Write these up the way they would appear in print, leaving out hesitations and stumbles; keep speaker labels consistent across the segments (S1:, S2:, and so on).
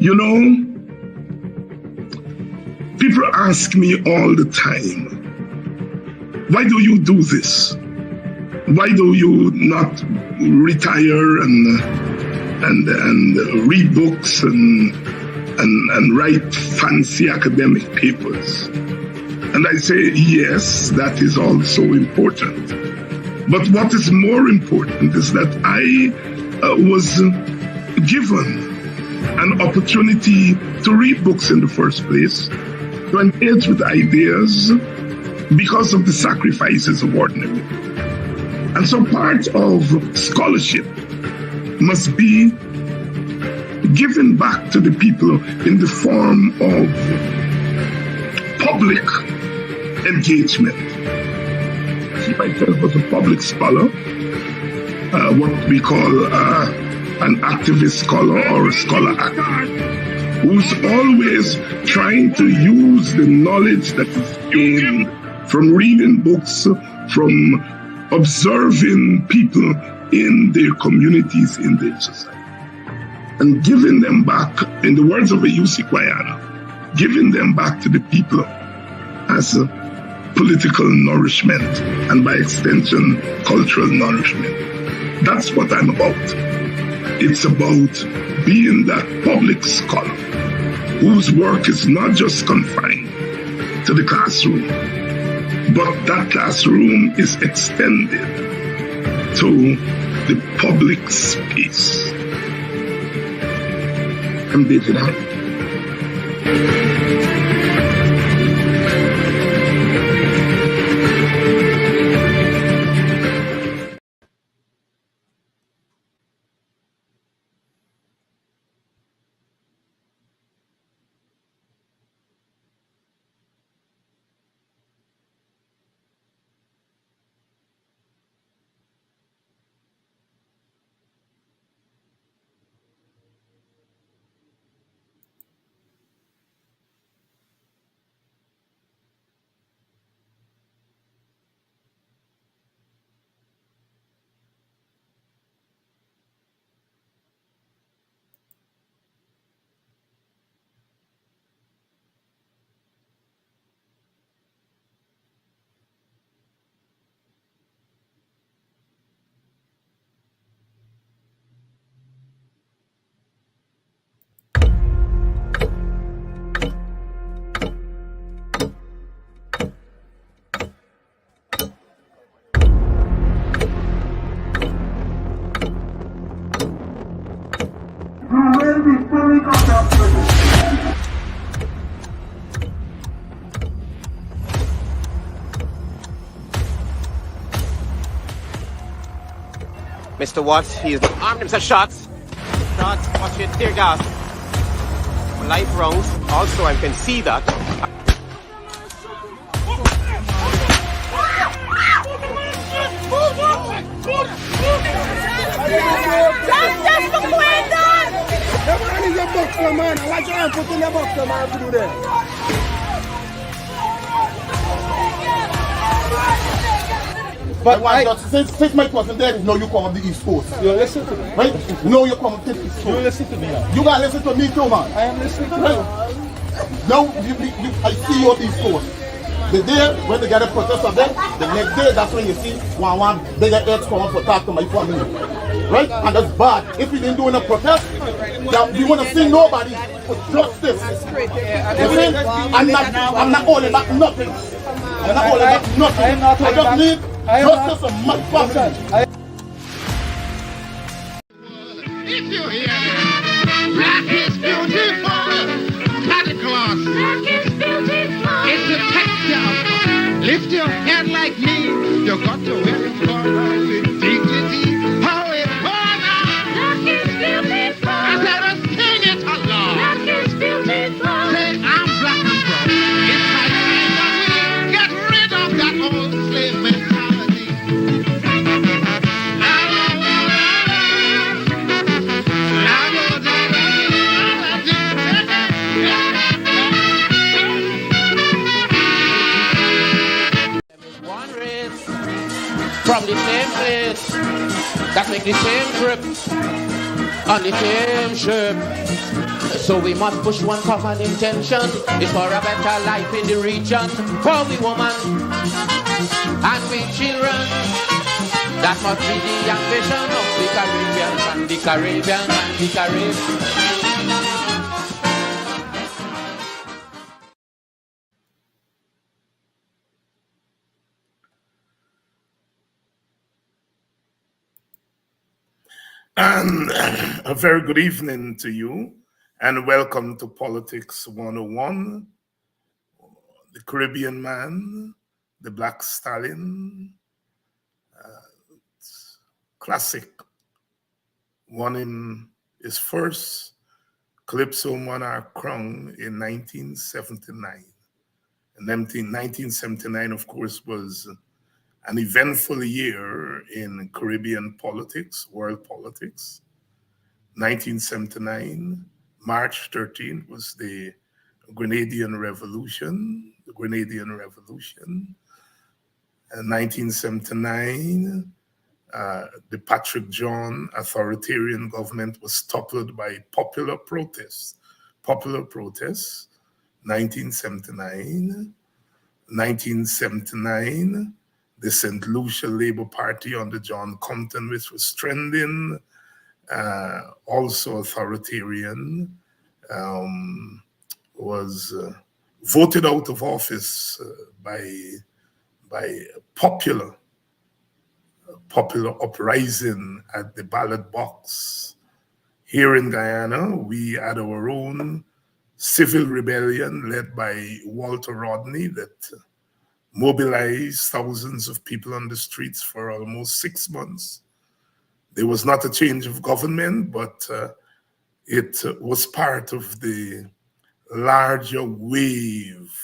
S1: You know, people ask me all the time, why do you do this? Why do you not retire and read books and write fancy academic papers? And I say, yes, that is also important. But what is more important is that I was given an opportunity to read books in the first place, to engage with ideas because of the sacrifices of ordinary people. And so part of scholarship must be given back to the people in the form of public engagement. If myself was a public scholar, what we call an activist scholar or a scholar activist, who's always trying to use the knowledge that is gained from reading books, from observing people in their communities, in their society, and giving them back, in the words of a UC Kwayana, giving them back to the people as a political nourishment and by extension, cultural nourishment. That's what I'm about. It's about being that public scholar whose work is not just confined to the classroom, but that classroom is extended to the public space. I'm David Hyde.
S2: Mr. Watts, he's armed himself. Shots, watch it, tear gas. Live rounds, also I can see that.
S3: Justice for Quindon! The man is a boxer, man. I like you putting the boxer, man, to do that.
S4: But since Mike wasn't there, no, you come on the East Coast.
S5: You listen to me.
S4: Right? No, you come on the East Coast.
S5: You listen to me now.
S4: You gotta listen to me too, man.
S5: I am listening to
S4: you. Now, I see you on the East Coast. The day when they get a protest of them, the next day, that's when you see one bigger heads come up to talk to my family. Right? And that's bad. If we didn't do a protest, we want to see nobody for justice. I'm not holding back nothing. I'm not holding back nothing. I just need justice of my family.
S6: If you hear me, black is beautiful. Santa Claus. Black is beautiful. It's a textile. Lift your head like me. You got to wear it for with dignity. How it was. Black is beautiful. I said, sing it along. Black is beautiful. Say, I'm black and proud. It's my time that we get rid of that old slave mentality.
S2: One race from the same place that make the same trip on the same ship.
S7: So we must push one common intention. It's for a better life in the region. For we woman and we children. That must be the ambition of the Caribbean and the Caribbean and the Caribbean.
S1: And a very good evening to you, and welcome to Politics 101, the Caribbean man, the Black Stallion, classic, won in his first Calypso Monarch crown in 1979. And 1979, of course, was an eventful year in Caribbean politics, world politics. 1979, March 13th, was the Grenadian Revolution. And 1979, the Patrick John authoritarian government was toppled by popular protests. 1979, the St. Lucia Labour Party under John Compton, which was trending, also authoritarian, was voted out of office by popular uprising at the ballot box. Here in Guyana, we had our own civil rebellion led by Walter Rodney that mobilized thousands of people on the streets for almost 6 months. There was not a change of government, but it was part of the larger wave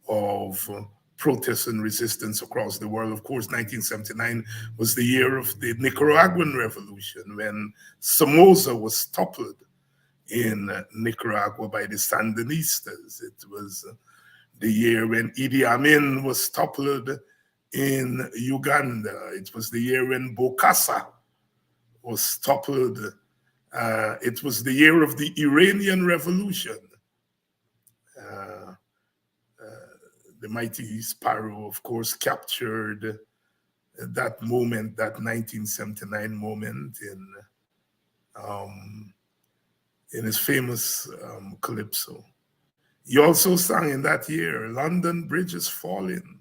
S1: of protests and resistance across the world. Of course, 1979 was the year of the Nicaraguan Revolution, when Somoza was toppled in Nicaragua by the Sandinistas. It was the year when Idi Amin was toppled in Uganda. It was the year when Bokassa was toppled. It was the year of the Iranian Revolution. The mighty Sparrow, of course, captured that moment, that 1979 moment in his famous Calypso. He also sang in that year, London Bridge is falling,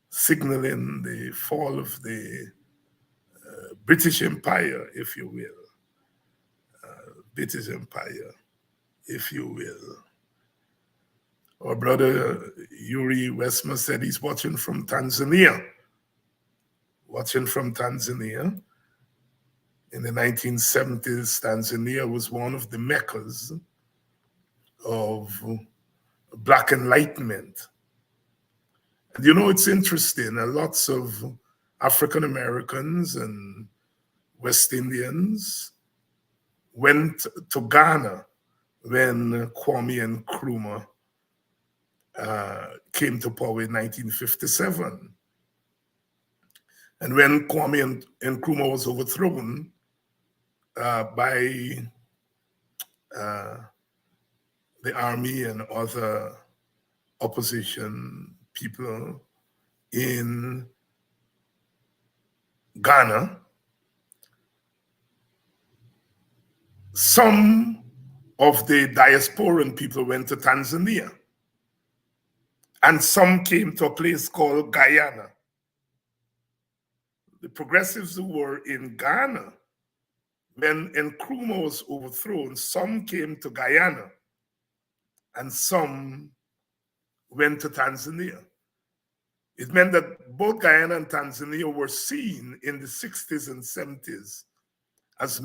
S1: signaling the fall of the British Empire, if you will. British Empire, if you will. Our brother Yuri Westmer said he's watching from Tanzania. In the 1970s, Tanzania was one of the meccas of Black Enlightenment. And you know, it's interesting, lots of African Americans and West Indians went to Ghana when Kwame Nkrumah came to power in 1957. And when Kwame Nkrumah was overthrown by the army and other opposition people in Ghana, some of the diasporan people went to Tanzania, and some came to a place called Guyana. The progressives who were in Ghana, when Nkrumah was overthrown, some came to Guyana and some went to Tanzania. It meant that both Guyana and Tanzania were seen in the 60s and 70s as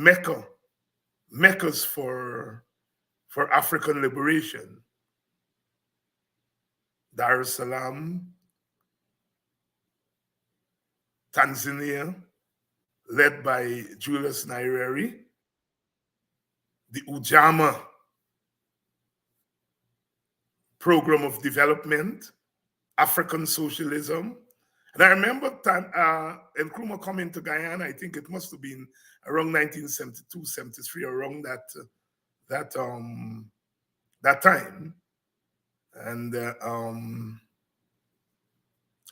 S1: meccas for African liberation. Dar es Salaam, Tanzania, led by Julius Nyerere, the Ujamaa program of development, African socialism, And I remember time Nkrumah coming to Guyana. I think it must have been around 1972, 73, around that time. And it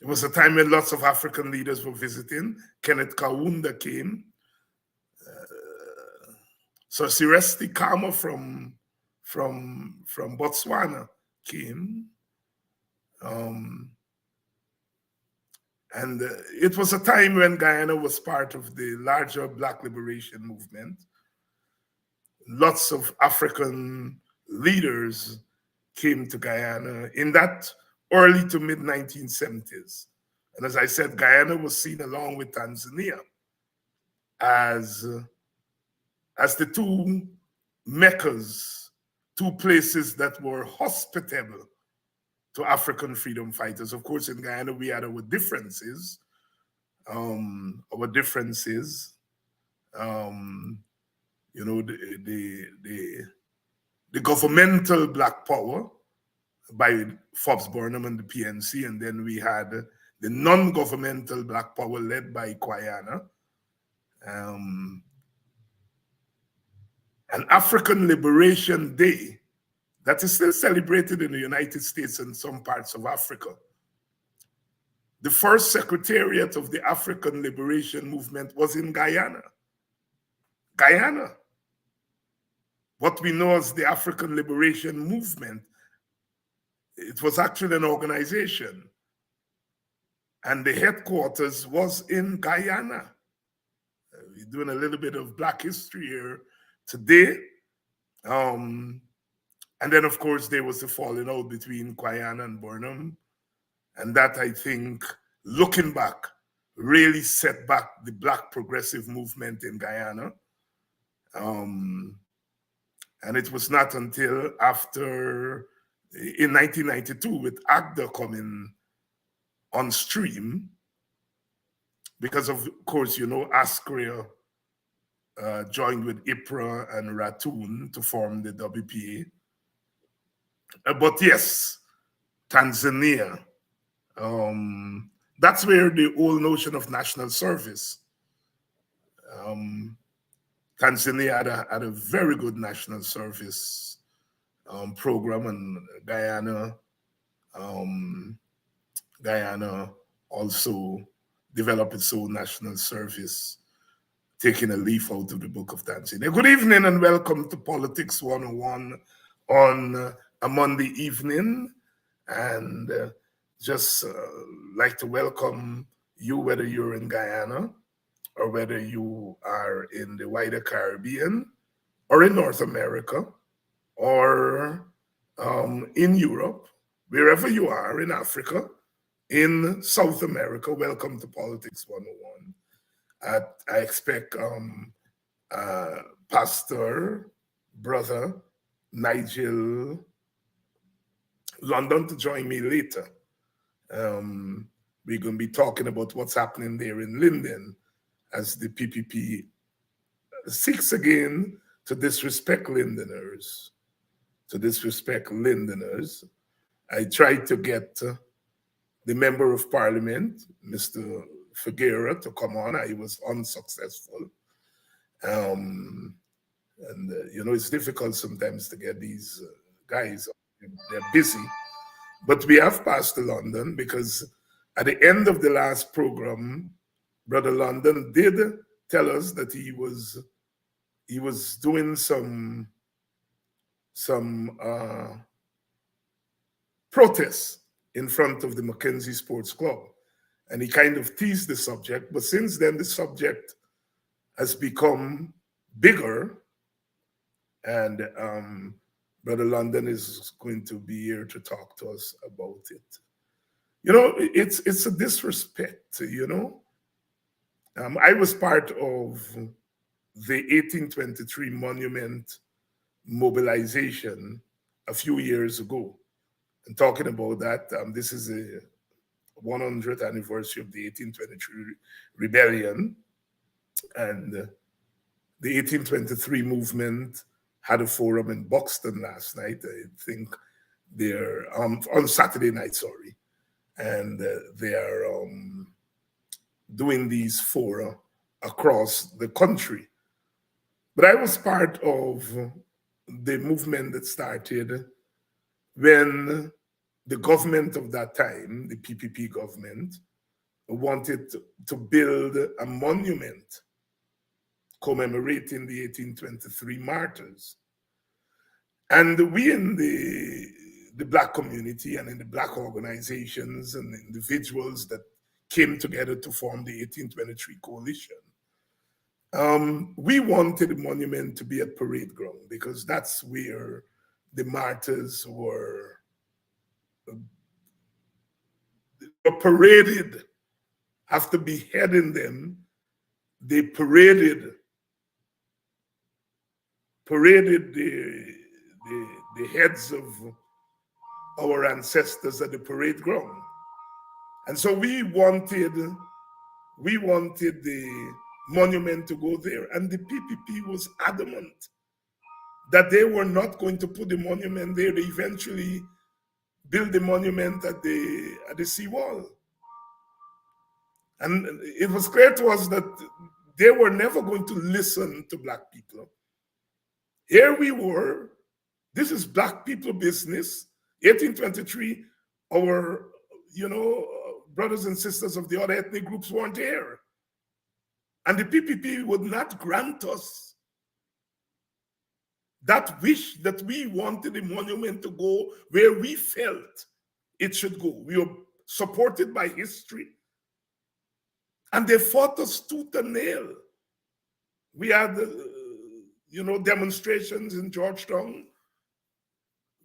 S1: was a time when lots of African leaders were visiting. Kenneth Kaunda came. So Siresti Kama from Botswana came. And it was a time when Guyana was part of the larger Black liberation movement. Lots of African leaders came to Guyana in that early to mid 1970s. And as I said, Guyana was seen along with Tanzania as the two meccas, two places that were hospitable to African freedom fighters. Of course, in Guyana, we had our differences. You know, the governmental Black power by Forbes Burnham and the PNC, and then we had the non-governmental Black power led by Guyana. An African Liberation Day that is still celebrated in the United States and some parts of Africa. The first secretariat of the African Liberation Movement was in Guyana. Guyana. What we know as the African Liberation Movement, it was actually an organization. And the headquarters was in Guyana. We're doing a little bit of Black history here today. And then, of course, there was the falling out between Guyana and Burnham. And that, I think, looking back, really set back the Black progressive movement in Guyana. And it was not until after, in 1992, with AGDA coming on stream, because of course, you know, Askria joined with IPRA and Ratoon to form the WPA. But yes, Tanzania, that's where the whole notion of national service, Tanzania had a very good national service program, and Guyana also developed its own national service, taking a leaf out of the book of Tanzania. Good evening and welcome to Politics 101 on a Monday evening. And just like to welcome you, whether you're in Guyana or whether you are in the wider Caribbean or in North America or in Europe, wherever you are, in Africa, in South America. Welcome to Politics 101. I expect Pastor, Brother Nigel London to join me later. We're going to be talking about what's happening there in Linden as the PPP seeks again to disrespect Lindeners. I tried to get the Member of Parliament, Mr. Figuera, to come on. I was unsuccessful. And, you know, it's difficult sometimes to get these guys. They're busy. But we have Pastor London, because at the end of the last program, Brother London did tell us that he was doing some protests in front of the Mackenzie Sports Club. And he kind of teased the subject, but since then the subject has become bigger, and Brother London is going to be here to talk to us about it. You know, it's a disrespect, you know. I was part of the 1823 monument mobilization a few years ago. And talking about that, this is a 100th anniversary of the 1823 rebellion. And the 1823 movement had a forum in Buxton last night. I think they're on Saturday night, sorry. And they are doing these fora across the country. But I was part of the movement that started when the government of that time, the PPP government, wanted to build a monument commemorating the 1823 martyrs. And we in the Black community and in the Black organizations and individuals that came together to form the 1823 coalition, we wanted the monument to be at Parade Ground because that's where the martyrs were paraded. After beheading them, they paraded the heads of our ancestors at the parade ground. And so we wanted the monument to go there. And the PPP was adamant that they were not going to put the monument there. They eventually built the monument at the seawall. And it was clear to us that they were never going to listen to Black people. Here we were, this is Black people business. 1823, our, brothers and sisters of the other ethnic groups weren't here. And the PPP would not grant us that wish that we wanted the monument to go where we felt it should go. We were supported by history. And they fought us tooth and nail. We had, demonstrations in Georgetown.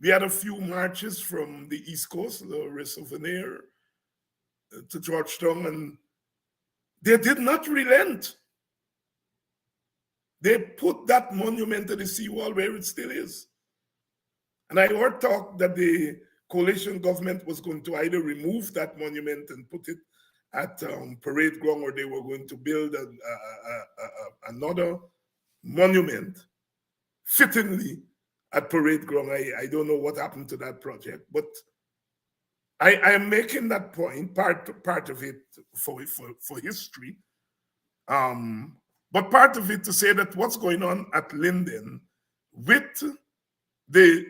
S1: We had a few marches from the East Coast, the Souvenir, to Georgetown, and they did not relent. They put that monument to the seawall where it still is. And I heard talk that the coalition government was going to either remove that monument and put it at Parade Ground, or they were going to build another monument fittingly at Parade Ground. I don't know what happened to that project, but I am making that point, part of it for history, but part of it to say that what's going on at Linden with the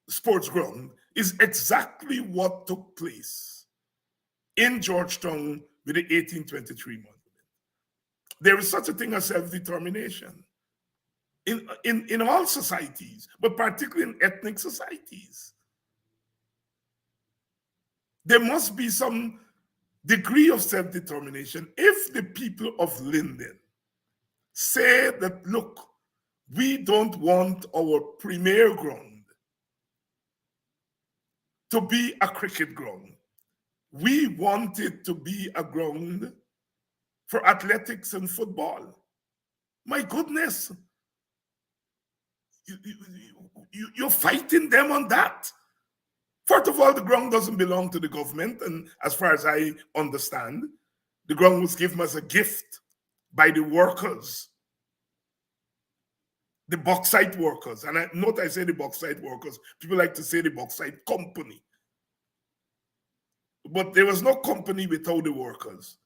S1: sports ground is exactly what took place in Georgetown with the 1823 monument. There is such a thing as self-determination in all societies, but particularly in ethnic societies. There must be some degree of self-determination. If the people of Linden say that, look, we don't want our premier ground to be a cricket ground. We want it to be a ground for athletics and football. My goodness, you're fighting them on that. First of all, the ground doesn't belong to the government, and as far as I understand, the ground was given as a gift by the workers, the bauxite workers. And I say the bauxite workers, people like to say the bauxite company. But there was no company without the workers.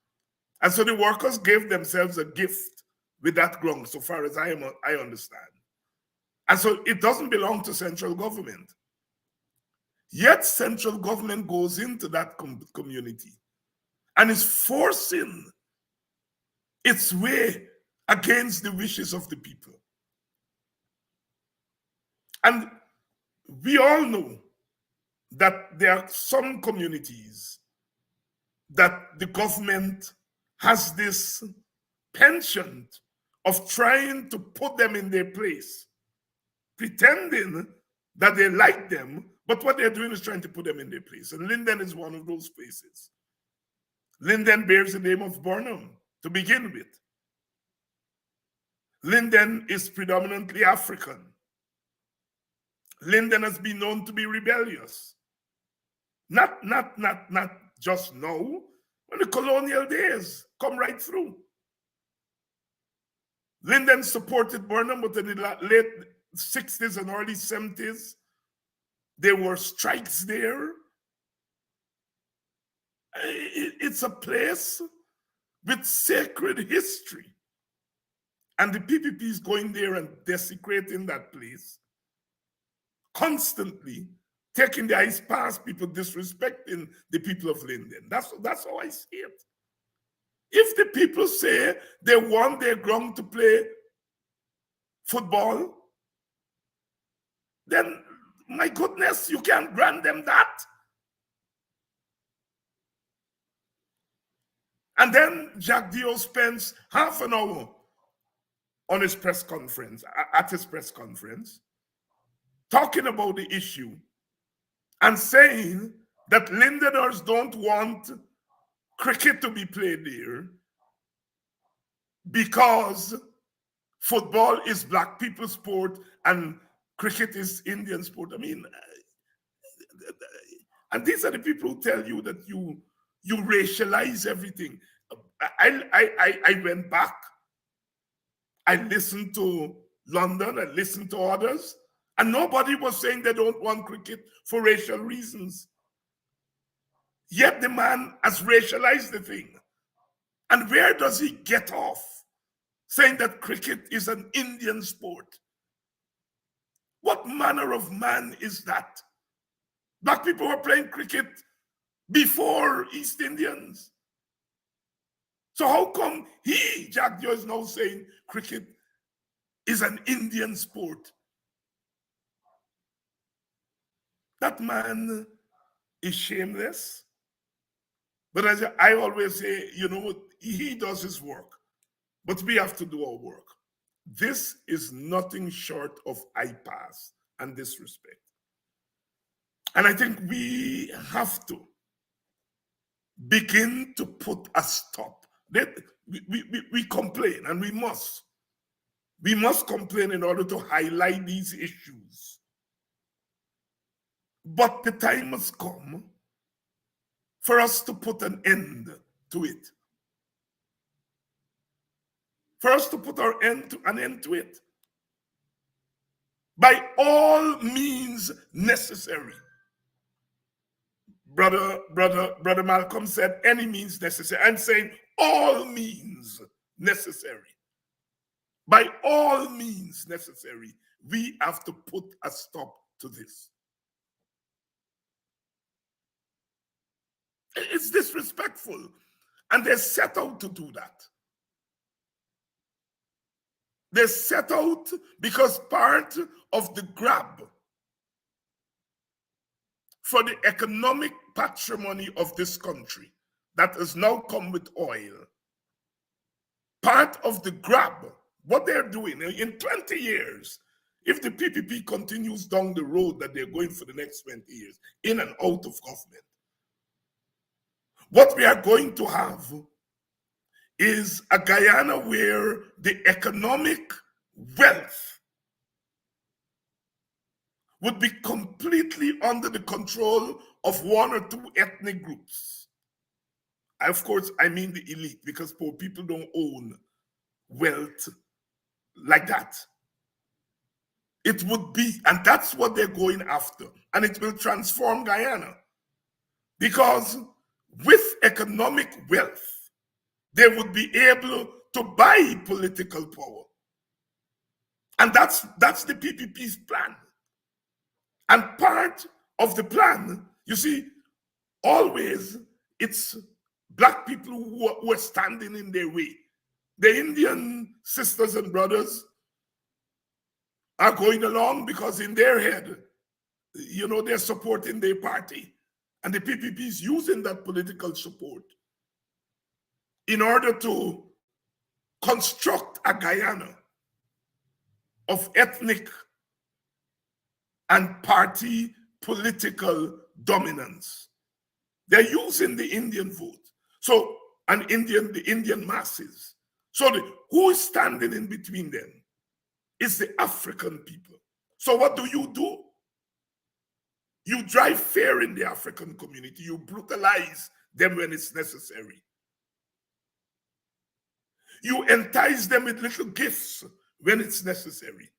S1: And so the workers gave themselves a gift with that ground, so far as I understand. And so it doesn't belong to central government. Yet central government goes into that community and is forcing its way against the wishes of the people. And we all know that there are some communities that the government has this penchant of trying to put them in their place, pretending that they like them, but what they're doing is trying to put them in their place. And Linden is one of those places. Linden bears the name of Burnham to begin with. Linden is predominantly African. Linden has been known to be rebellious. Not just now, when the colonial days come right through. Linden supported Burnham, but in the late 60s and early 70s, there were strikes there. It's a place with sacred history. And the PPP is going there and desecrating that place, constantly taking the eyes past people, disrespecting the people of Linden. That's how I see it. If the people say they want their ground to play football, then my goodness, you can't grant them that. And then Jack Dio spends half an hour on his press conference, at his press conference, talking about the issue and saying that Lindeners don't want cricket to be played there because football is black people's sport and cricket is Indian sport. I mean, and these are the people who tell you that you racialize everything. I went back. I listened to London. I listened to others, and nobody was saying they don't want cricket for racial reasons. Yet the man has racialized the thing. And where does he get off saying that cricket is an Indian sport? What manner of man is that? Black people were playing cricket before East Indians. So how come he, Jack Dio, is now saying cricket is an Indian sport? That man is shameless. But as I always say, you know, he does his work, but we have to do our work. This is nothing short of I-pass and disrespect. And I think we have to begin to put a stop. We complain, and we must. We must complain in order to highlight these issues. But the time has come for us to put an end to it. For us to put an end to it. By all means necessary. Brother Malcolm said any means necessary. I'm saying all means necessary. By all means necessary, we have to put a stop to this. It's disrespectful, and they set out to do that. They set out because part of the grab for the economic patrimony of this country that has now come with oil, part of the grab, what they're doing in 20 years, if the PPP continues down the road that they're going for the next 20 years, in and out of government, what we are going to have is a Guyana where the economic wealth would be completely under the control of one or two ethnic groups. Of course, I mean the elite, because poor people don't own wealth like that. It would be, and that's what they're going after, and it will transform Guyana. Because with economic wealth, they would be able to buy political power. And that's the PPP's plan. And part of the plan, you see, always it's black people who are standing in their way. The Indian sisters and brothers are going along because in their head, you know, they're supporting their party. And the PPP is using that political support in order to construct a Guyana of ethnic and party political dominance. They're using the Indian vote. So, the Indian masses. So who is standing in between them? It's the African people. So what do? You drive fear in the African community. You brutalize them when it's necessary. You entice them with little gifts when it's necessary.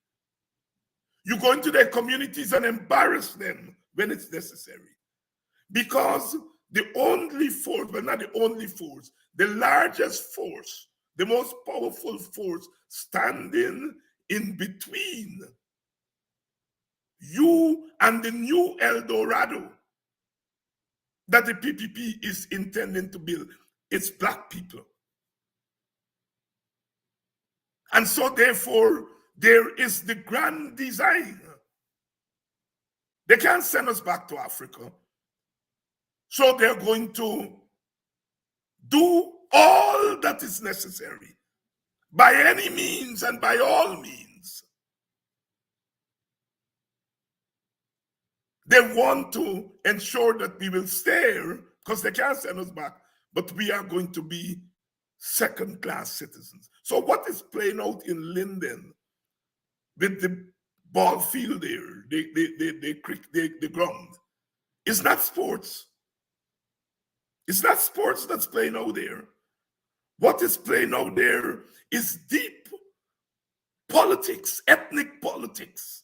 S1: You go into their communities and embarrass them when it's necessary. Because the only force, but not the only force, the largest force, the most powerful force standing in between you and the new El Dorado that the PPP is intending to build. It's black people. And so therefore, there is the grand design. They can't send us back to Africa. So they're going to do all that is necessary by any means and by all means. They want to ensure that we will stay here because they can't send us back, but we are going to be second-class citizens. So what is playing out in Linden with the ball field there, the ground, it's not sports. It's not sports that's playing out there. What is playing out there is deep politics, ethnic politics.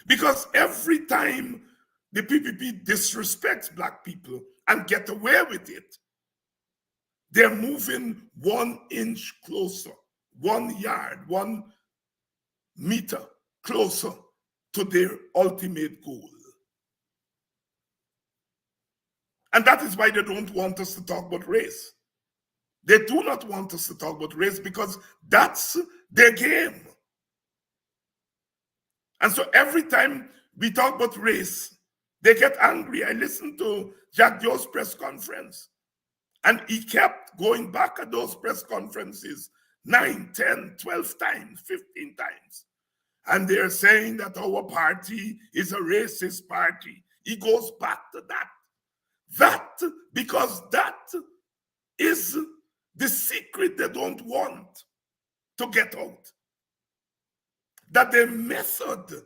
S1: Because every time the PPP disrespects black people and get away with it, they're moving 1 inch closer, 1 yard, 1 meter closer to their ultimate goal. And that is why they don't want us to talk about race. They do not want us to talk about race because that's their game. And so every time we talk about race, they get angry. I listened to Jack Joe's press conference, and he kept going back at those press conferences 9, 10, 12 times, 15 times. And they're saying that our party is a racist party. He goes back to that. Because that is the secret they don't want to get out. That their method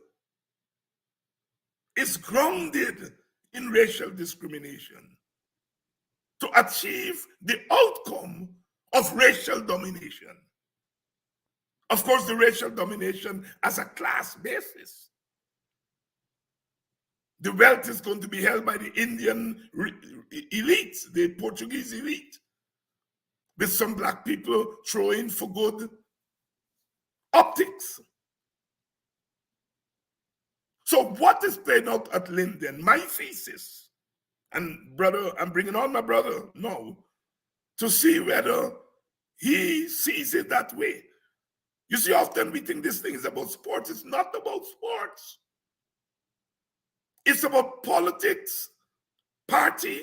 S1: is grounded in racial discrimination to achieve the outcome of racial domination. Of course, the racial domination as a class basis. The wealth is going to be held by the Indian elite, the Portuguese elite, with some black people throwing for good optics. So what is playing out at Linden? My thesis, and brother, I'm bringing on my brother now to see whether he sees it that way. You see, often we think this thing is about sports. It's not about sports. It's about politics, party,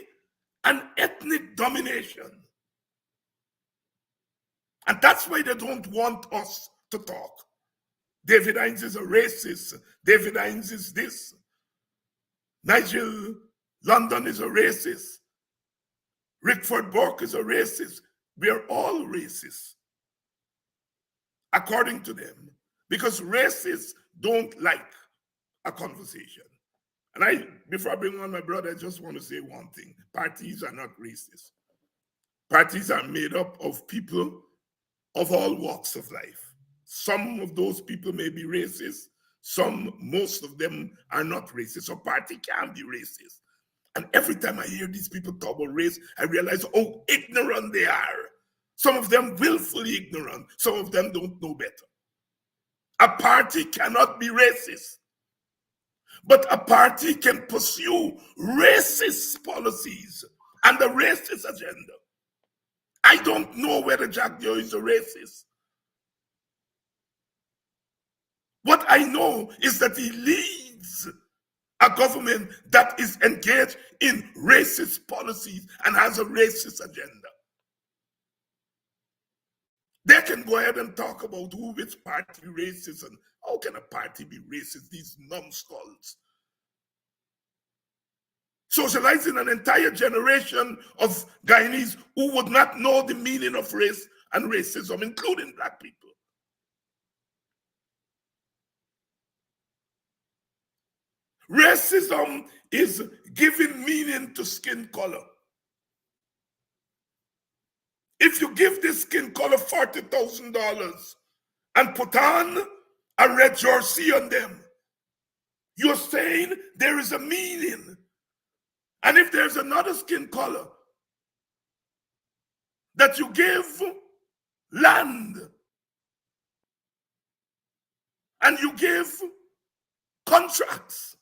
S1: and ethnic domination. And that's why they don't want us to talk. David Hines is a racist. David Hines is this. Nigel London is a racist. Rickford Burke is a racist. We are all racist, according to them, because racists don't like a conversation. And before I bring on my brother, I just want to say one thing. Parties are not racist. Parties are made up of people of all walks of life. Some of those people may be racist. Most of them are not racist. So party can be racist. And every time I hear these people talk about race, I realize how ignorant they are. Some of them willfully ignorant. Some of them don't know better. A party cannot be racist. But a party can pursue racist policies and the racist agenda. I don't know whether Jack Joe is a racist. What I know is that he leads a government that is engaged in racist policies and has a racist agenda. They can go ahead and talk about which party racist and how can a party be racist, these numbskulls. Socializing an entire generation of Guyanese who would not know the meaning of race and racism, including black people. Racism is giving meaning to skin color. If you give this skin color $40,000 and put on a red jersey on them, you're saying there is a meaning And if there's another skin color that you give land and you give contracts,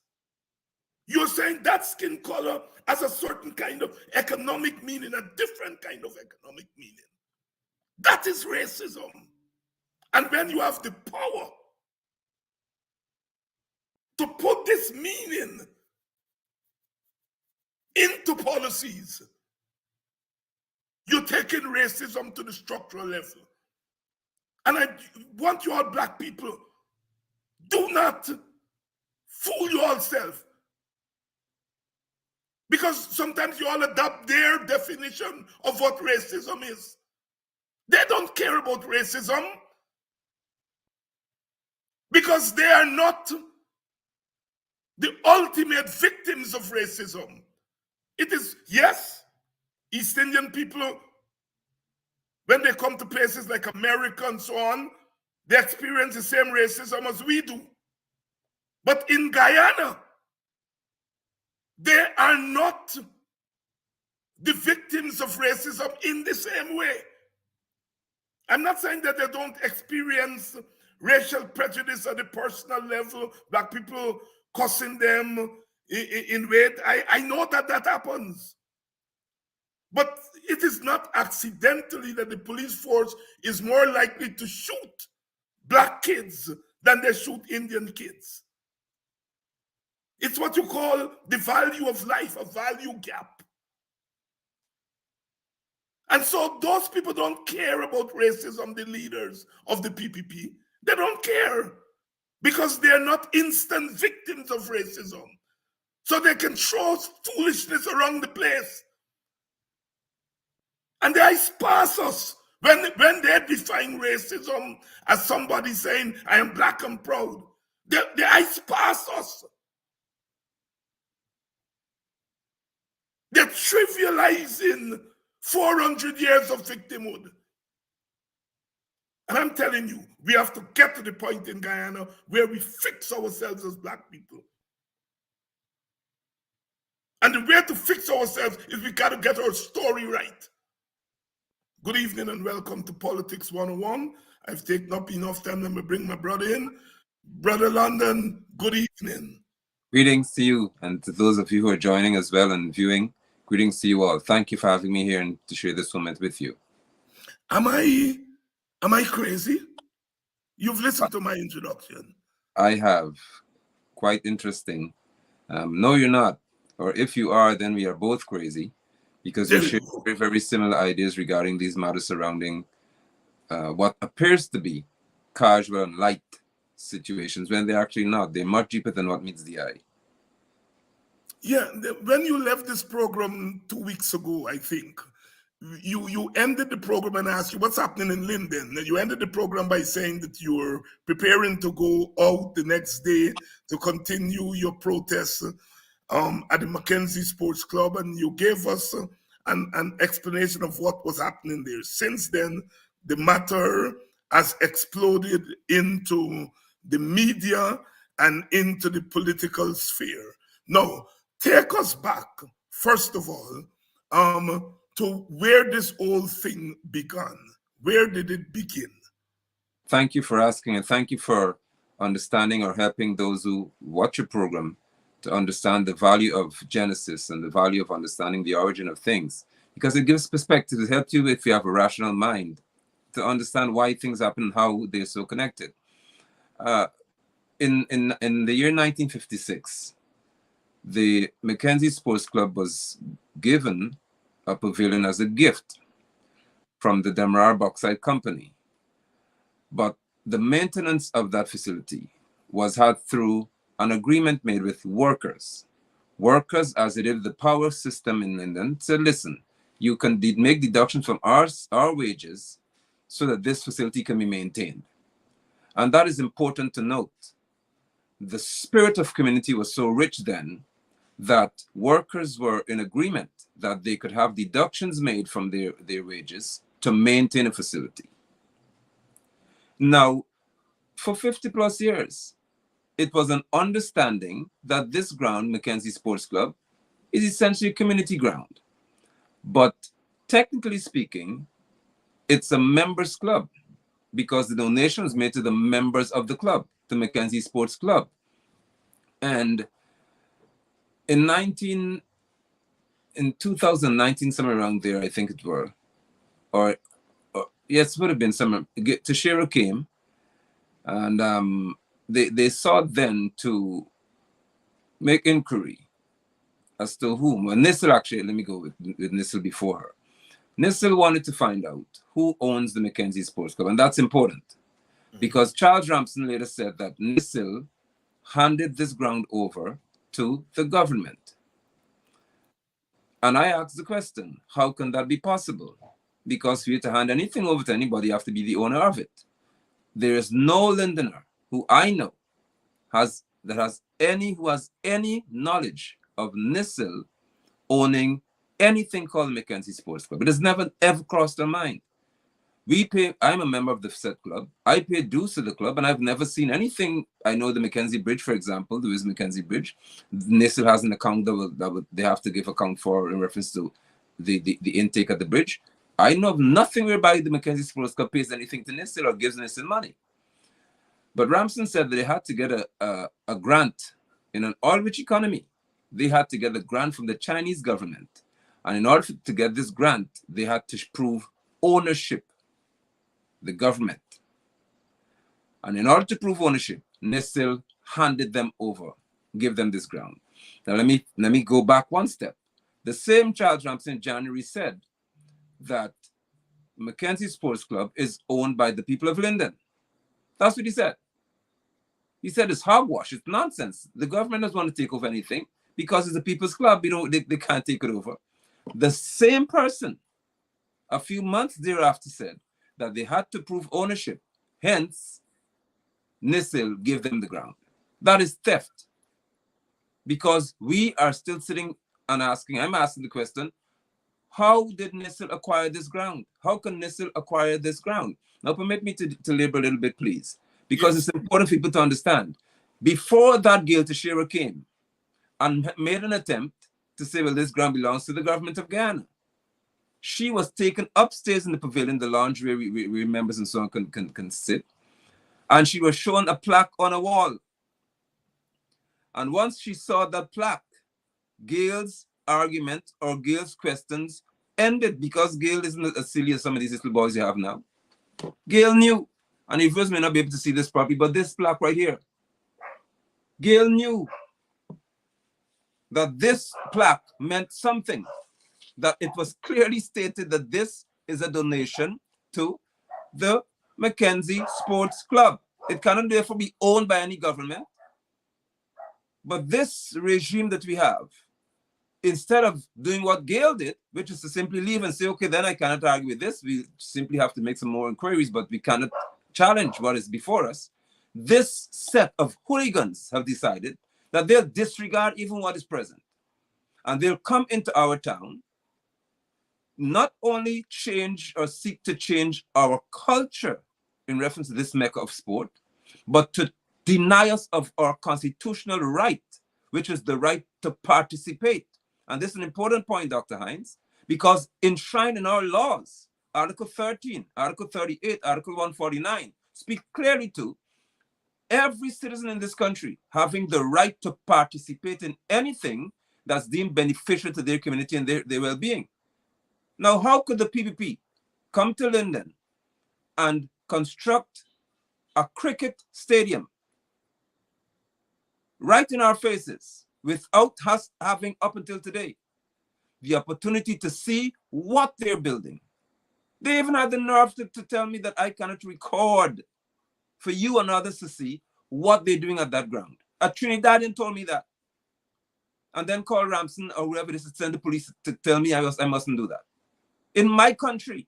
S1: you're saying that skin color has a certain kind of economic meaning, a different kind of economic meaning. That is racism. And when you have the power to put this meaning into policies, you're taking racism to the structural level. And I want you all black people, do not fool yourself. Because sometimes you all adopt their definition of what racism is. They don't care about racism because they are not the ultimate victims of racism. It is, yes, East Indian people, when they come to places like America and so on, they experience the same racism as we do. But in Guyana, they are not the victims of racism in the same way. I'm not saying that they don't experience racial prejudice at the personal level, black people cussing them in weight. I know that that happens. But it is not accidentally that the police force is more likely to shoot black kids than they shoot Indian kids. It's what you call the value of life, a value gap. And so those people don't care about racism, the leaders of the PPP. They don't care because they are not instant victims of racism. So they can throw foolishness around the place. And they espouse us when they define racism as somebody saying, I am black and proud. They espouse us. They're trivializing 400 years of victimhood. And I'm telling you, we have to get to the point in Guyana where we fix ourselves as black people. And the way to fix ourselves is we got to get our story right. Good evening and welcome to Politics 101. I've taken up enough time. Let me bring my brother in. Brother Linden, good evening.
S8: Greetings to you and to those of you who are joining as well and viewing. Greetings to you all. Thank you for having me here and to share this moment with you.
S1: Am I crazy? You've listened to my introduction.
S8: I have. Quite interesting. No, you're not. Or if you are, then we are both crazy because you share very, very similar ideas regarding these matters surrounding what appears to be casual and light situations when they're actually not. They're much deeper than what meets the eye.
S1: Yeah, when you left this program 2 weeks ago, I think, you ended the program and asked you what's happening in Linden. You ended the program by saying that you were preparing to go out the next day to continue your protest at the Mackenzie Sports Club, and you gave us an explanation of what was happening there. Since then, the matter has exploded into the media and into the political sphere. Now, take us back, first of all, to where this whole thing began. Where did it begin?
S8: Thank you for asking, and thank you for understanding or helping those who watch your program to understand the value of Genesis and the value of understanding the origin of things, because it gives perspective. It helps you if you have a rational mind to understand why things happen and how they're so connected. In the year 1956, the Mackenzie Sports Club was given a pavilion as a gift from the Demerara Bauxite Company. But the maintenance of that facility was had through an agreement made with workers. Workers, as it is the power system in Linden, said, listen, you can make deductions from our wages so that this facility can be maintained. And that is important to note. The spirit of community was so rich then that workers were in agreement that they could have deductions made from their wages to maintain a facility. Now, for 50 plus years, it was an understanding that this ground, Mackenzie Sports Club, is essentially a community ground. But technically speaking, it's a members club because the donation was made to the members of the club, the Mackenzie Sports Club. And in 2019, somewhere around there, I think it were, or yes, it would have been somewhere, Tashira came and they sought then to make inquiry as to whom. Well, Nissel actually, let me go with Nissel before her. Nissel wanted to find out who owns the Mackenzie Sports Club, and that's important because Charles Ramsden later said that Nissel handed this ground over to the government. And I asked the question, how can that be possible? Because for you to hand anything over to anybody, you have to be the owner of it. There is no Lindener who I know who has any knowledge of Nissel owning anything called Mackenzie Sports Club. It has never ever crossed their mind. I'm a member of the said club. I pay dues to the club, and I've never seen anything. I know the Mackenzie Bridge, for example, there is Mackenzie Bridge. Nissel has an account they have to give account for in reference to the intake at the bridge. I know of nothing whereby the Mackenzie Sports Club pays anything to Nissel or gives Nissel money. But Ramsden said that they had to get a grant in an oil-rich economy. They had to get a grant from the Chinese government. And in order to get this grant, they had to prove ownership, the government. And in order to prove ownership, Nissel handed them over, gave them this ground. Now let me go back one step. The same Charles Ramsden in January said that Mackenzie Sports Club is owned by the people of Linden. That's what he said. He said it's hogwash, it's nonsense. The government doesn't want to take over anything because it's a people's club. They can't take it over. The same person a few months thereafter said that they had to prove ownership. Hence, Nissel gave them the ground. That is theft. Because we are still sitting and I'm asking the question, how did Nissel acquire this ground? How can Nissel acquire this ground? Now permit me to labor a little bit, please, because it's important for people to understand. Before that Gail Tashira came and made an attempt to say, well, this ground belongs to the government of Guyana, she was taken upstairs in the pavilion, the lounge where we members and so on can sit, and she was shown a plaque on a wall. And once she saw that plaque, Gail's argument or Gail's questions ended because Gail isn't as silly as some of these little boys you have now. Gail knew, and you first may not be able to see this properly, but this plaque right here, Gail knew that this plaque meant something, that it was clearly stated that this is a donation to the Mackenzie Sports Club. It cannot therefore be owned by any government. But this regime that we have, instead of doing what Gail did, which is to simply leave and say, okay, then I cannot argue with this. We simply have to make some more inquiries, but we cannot challenge what is before us. This set of hooligans have decided that they'll disregard even what is present. And they'll come into our town, not only change or seek to change our culture in reference to this mecca of sport, but to deny us of our constitutional right, which is the right to participate. And this is an important point, Dr. Hines, because enshrined in our laws, Article 13, Article 38, Article 149, speak clearly to every citizen in this country having the right to participate in anything that's deemed beneficial to their community and their well-being. Now, how could the PPP come to Linden and construct a cricket stadium right in our faces without us having, up until today, the opportunity to see what they're building? They even had the nerve to tell me that I cannot record for you and others to see what they're doing at that ground. A Trinidadian told me that. And then called Ramsden or whoever it is to send the police to tell me I mustn't do that. In my country,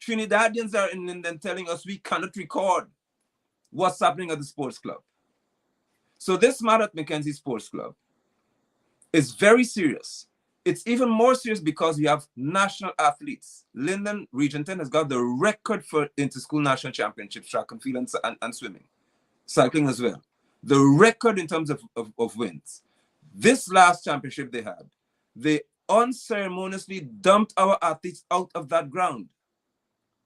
S8: Trinidadians are in Linden telling us we cannot record what's happening at the sports club. So this matter at Mackenzie Sports Club is very serious. It's even more serious because we have national athletes. Linden Region 10 has got the record for inter-school national championships, track and field and swimming, cycling as well. The record in terms of wins. This last championship they had, they unceremoniously dumped our athletes out of that ground.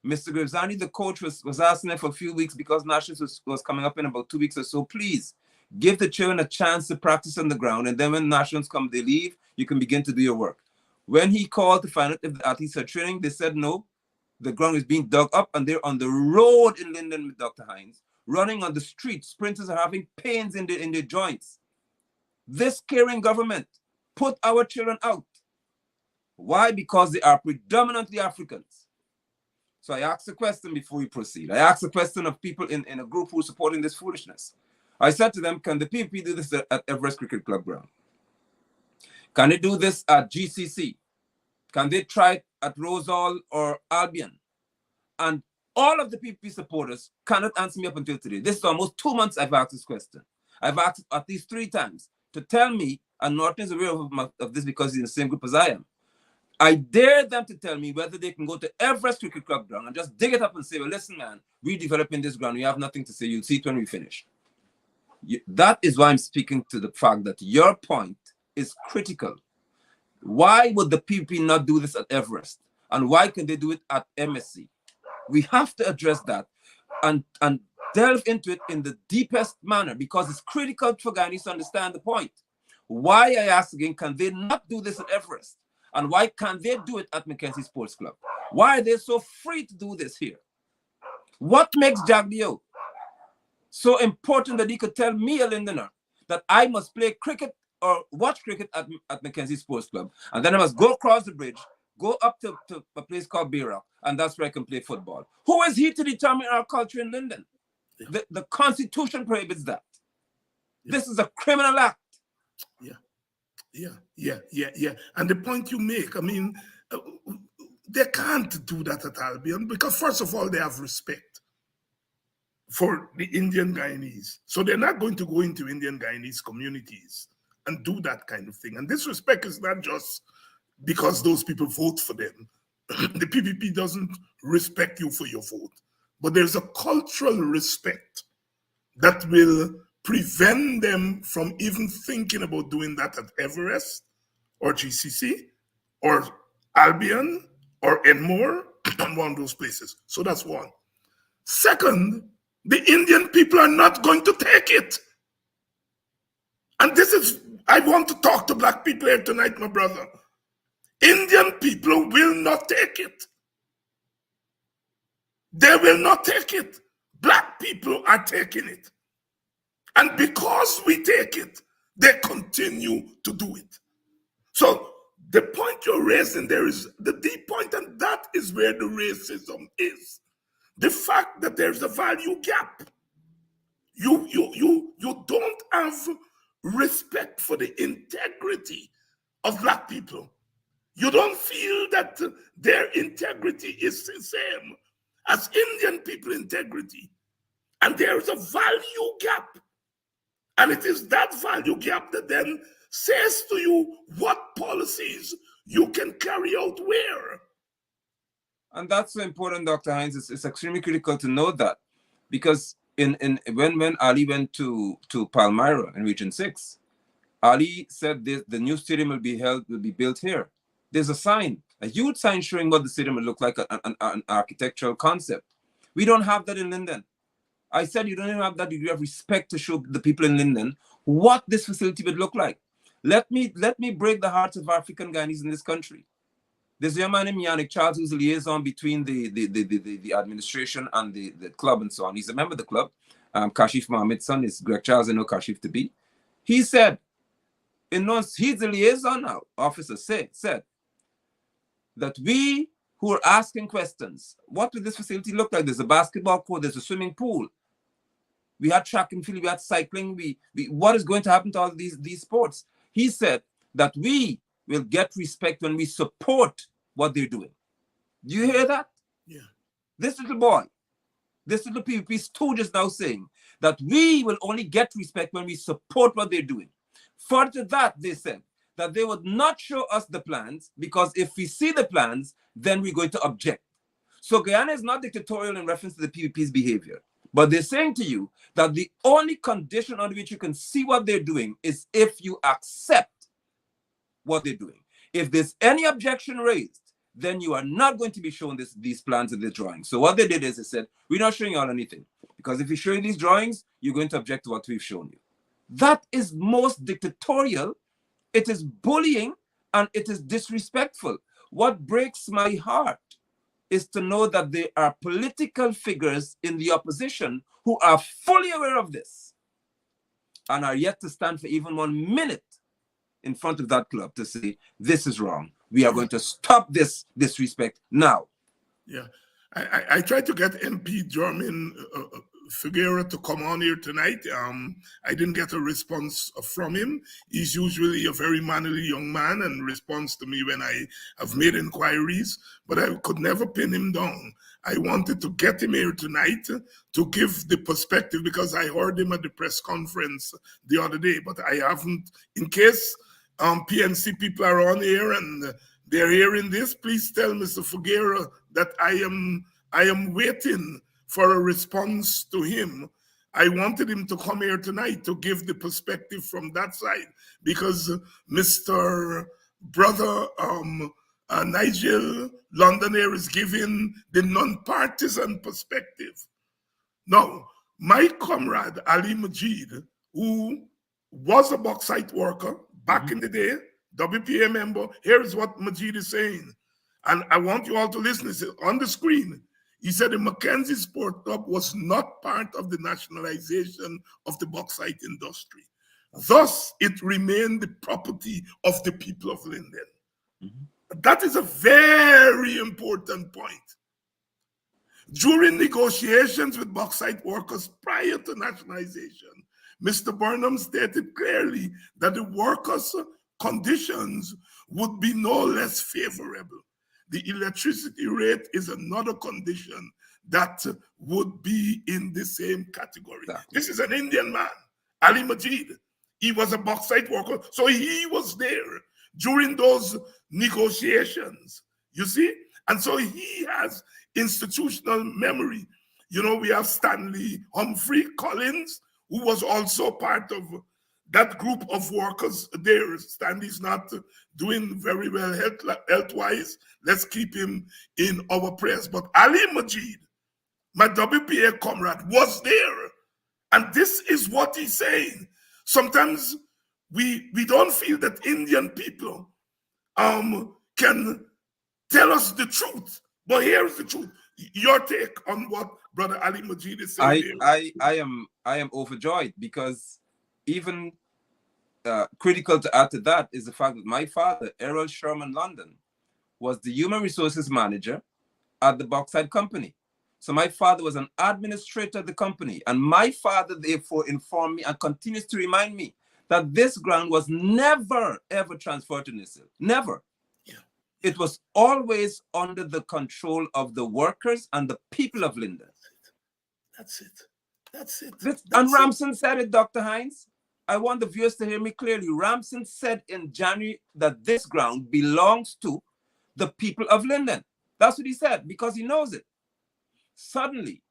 S8: Mr. Gravesani, the coach, was asking them for a few weeks because Nationals was coming up in about 2 weeks or so. Please give the children a chance to practice on the ground, and then when Nationals come, they leave, you can begin to do your work. When he called to find out if the athletes are training, they said no. The ground is being dug up, and they're on the road in Linden with Dr. Hines, running on the street. Sprinters are having pains in their joints. This caring government put our children out. Why? Because they are predominantly Africans. So I asked a question before we proceed. I asked a question of people in a group who are supporting this foolishness. I said to them, can the PPP do this at Everest Cricket Club ground? Can they do this at GCC? Can they try it at Rose Hall or Albion? And all of the PPP supporters cannot answer me up until today. This is almost 2 months I've asked this question. I've asked at least 3 times to tell me, and Norton is aware of this because he's in the same group as I am. I dare them to tell me whether they can go to Everest Cricket Club ground and just dig it up and say, well, listen, man, we're developing this ground. We have nothing to say. You'll see it when we finish. That is why I'm speaking to the fact that your point is critical. Why would the PPP not do this at Everest? And why can they do it at MSC? We have to address that and delve into it in the deepest manner, because it's critical for Guyanese to understand the point. Why, I ask again, can they not do this at Everest? And why can't they do it at Mackenzie Sports Club? Why are they so free to do this here? What makes Jagbio so important that he could tell me, a Lindener, that I must play cricket or watch cricket at Mackenzie Sports Club, and then I must go across the bridge, go up to a place called Bayrock, and that's where I can play football? Who is he to determine our culture in Linden? Yeah. The Constitution prohibits that. Yeah. This is a criminal act.
S1: Yeah. And the point you make, I mean, they can't do that at Albion because, first of all, they have respect for the Indian Guyanese. So they're not going to go into Indian Guyanese communities and do that kind of thing. And this respect is not just because those people vote for them. The PPP doesn't respect you for your vote, but there's a cultural respect that will prevent them from even thinking about doing that at Everest or GCC or Albion or Enmore and one of those places. So that's one. Second, the Indian people are not going to take it. And this is, I want to talk to black people here tonight, my brother. Indian people will not take it. They will not take it. Black people are taking it. And because we take it, they continue to do it. So the point you're raising there is the deep point, and that is where the racism is. The fact that there's a value gap. You don't have respect for the integrity of black people. You don't feel that their integrity is the same as Indian people integrity. And there's a value gap. And it is that value gap that then says to you what policies you can carry out where.
S8: And that's so important, Dr. Hines. It's extremely critical to know that, because when Ali went to Palmyra in Region 6, Ali said the new stadium will be built here. There's a sign, a huge sign showing what the stadium will look like, an architectural concept. We don't have that in Linden. I said you don't even have that degree of respect to show the people in Linden what this facility would look like. Let me break the hearts of African Guyanese in this country. There's a young man named Yannick Charles who's a liaison between the administration and the club and so on. He's a member of the club. Kashif Mohammed's son is Greg Charles, I know Kashif to be. He said, he's a liaison now, officer said that we who are asking questions, what would this facility look like? There's a basketball court, there's a swimming pool. We had track and field, we had cycling. What is going to happen to all these sports? He said that we will get respect when we support what they're doing. Do you hear that?
S1: Yeah.
S8: This little boy, this little PPP stooge is now saying that we will only get respect when we support what they're doing. Further to that, they said that they would not show us the plans because if we see the plans, then we're going to object. So Guyana is not dictatorial in reference to the PPP's behavior. But they're saying to you that the only condition on which you can see what they're doing is if you accept what they're doing. If there's any objection raised, then you are not going to be shown these plans and this drawing. So what they did is they said, we're not showing you all anything. Because if we show you these drawings, you're going to object to what we've shown you. That is most dictatorial. It is bullying and it is disrespectful. What breaks my heart is to know that there are political figures in the opposition who are fully aware of this and are yet to stand for even 1 minute in front of that club to say, this is wrong. We are going to stop this disrespect now.
S1: Yeah. I tried to get MP German Figueroa to come on here tonight. I didn't get a response from him. He's usually a very manly young man and responds to me when I have made inquiries, but I could never pin him down. I wanted to get him here tonight to give the perspective because I heard him at the press conference the other day, but I haven't. In case PNC people are on here and they're hearing this, please tell Mr. Figueroa that I am waiting for a response to him. I wanted him to come here tonight to give the perspective from that side because Mr. Brother Nigel London here is giving the non-partisan perspective. Now, my comrade Ali Majid, who was a bauxite worker back in the day, WPA member, here's what Majid is saying. And I want you all to listen. It's on the screen. He said the Mackenzie Sport Club was not part of the nationalization of the bauxite industry. Thus, it remained the property of the people of Linden. That is a very important point. During negotiations with bauxite workers prior to nationalization, Mr. Burnham stated clearly that the workers' conditions would be no less favorable. The electricity rate is another condition that would be in the same category. Exactly. This is an Indian man, Ali Majid. He was a bauxite worker, so he was there during those negotiations, you see? And so he has institutional memory. You know, we have Stanley Humphrey Collins, who was also part of that group of workers there. Stanley's not doing very well health-wise. Let's keep him in our prayers. But Ali Majid, my WPA comrade, was there. And this is what he's saying. Sometimes we don't feel that Indian people can tell us the truth. But here's the truth. Your take on what Brother Ali Majid is saying.
S8: I am overjoyed because even critical to add to that is the fact that my father, Errol Sherman London, was the human resources manager at the bauxite company. So my father was an administrator of the company, and my father therefore informed me and continues to remind me that this ground was never ever transferred to NISIL. Never. Yeah. It was always under the control of the workers and the people of Linden.
S1: That's it.
S8: And Ramson said it, Dr. Hines. I want the viewers to hear me clearly. Ramson said in January that this ground belongs to the people of Linden. That's what he said, because he knows it. Suddenly,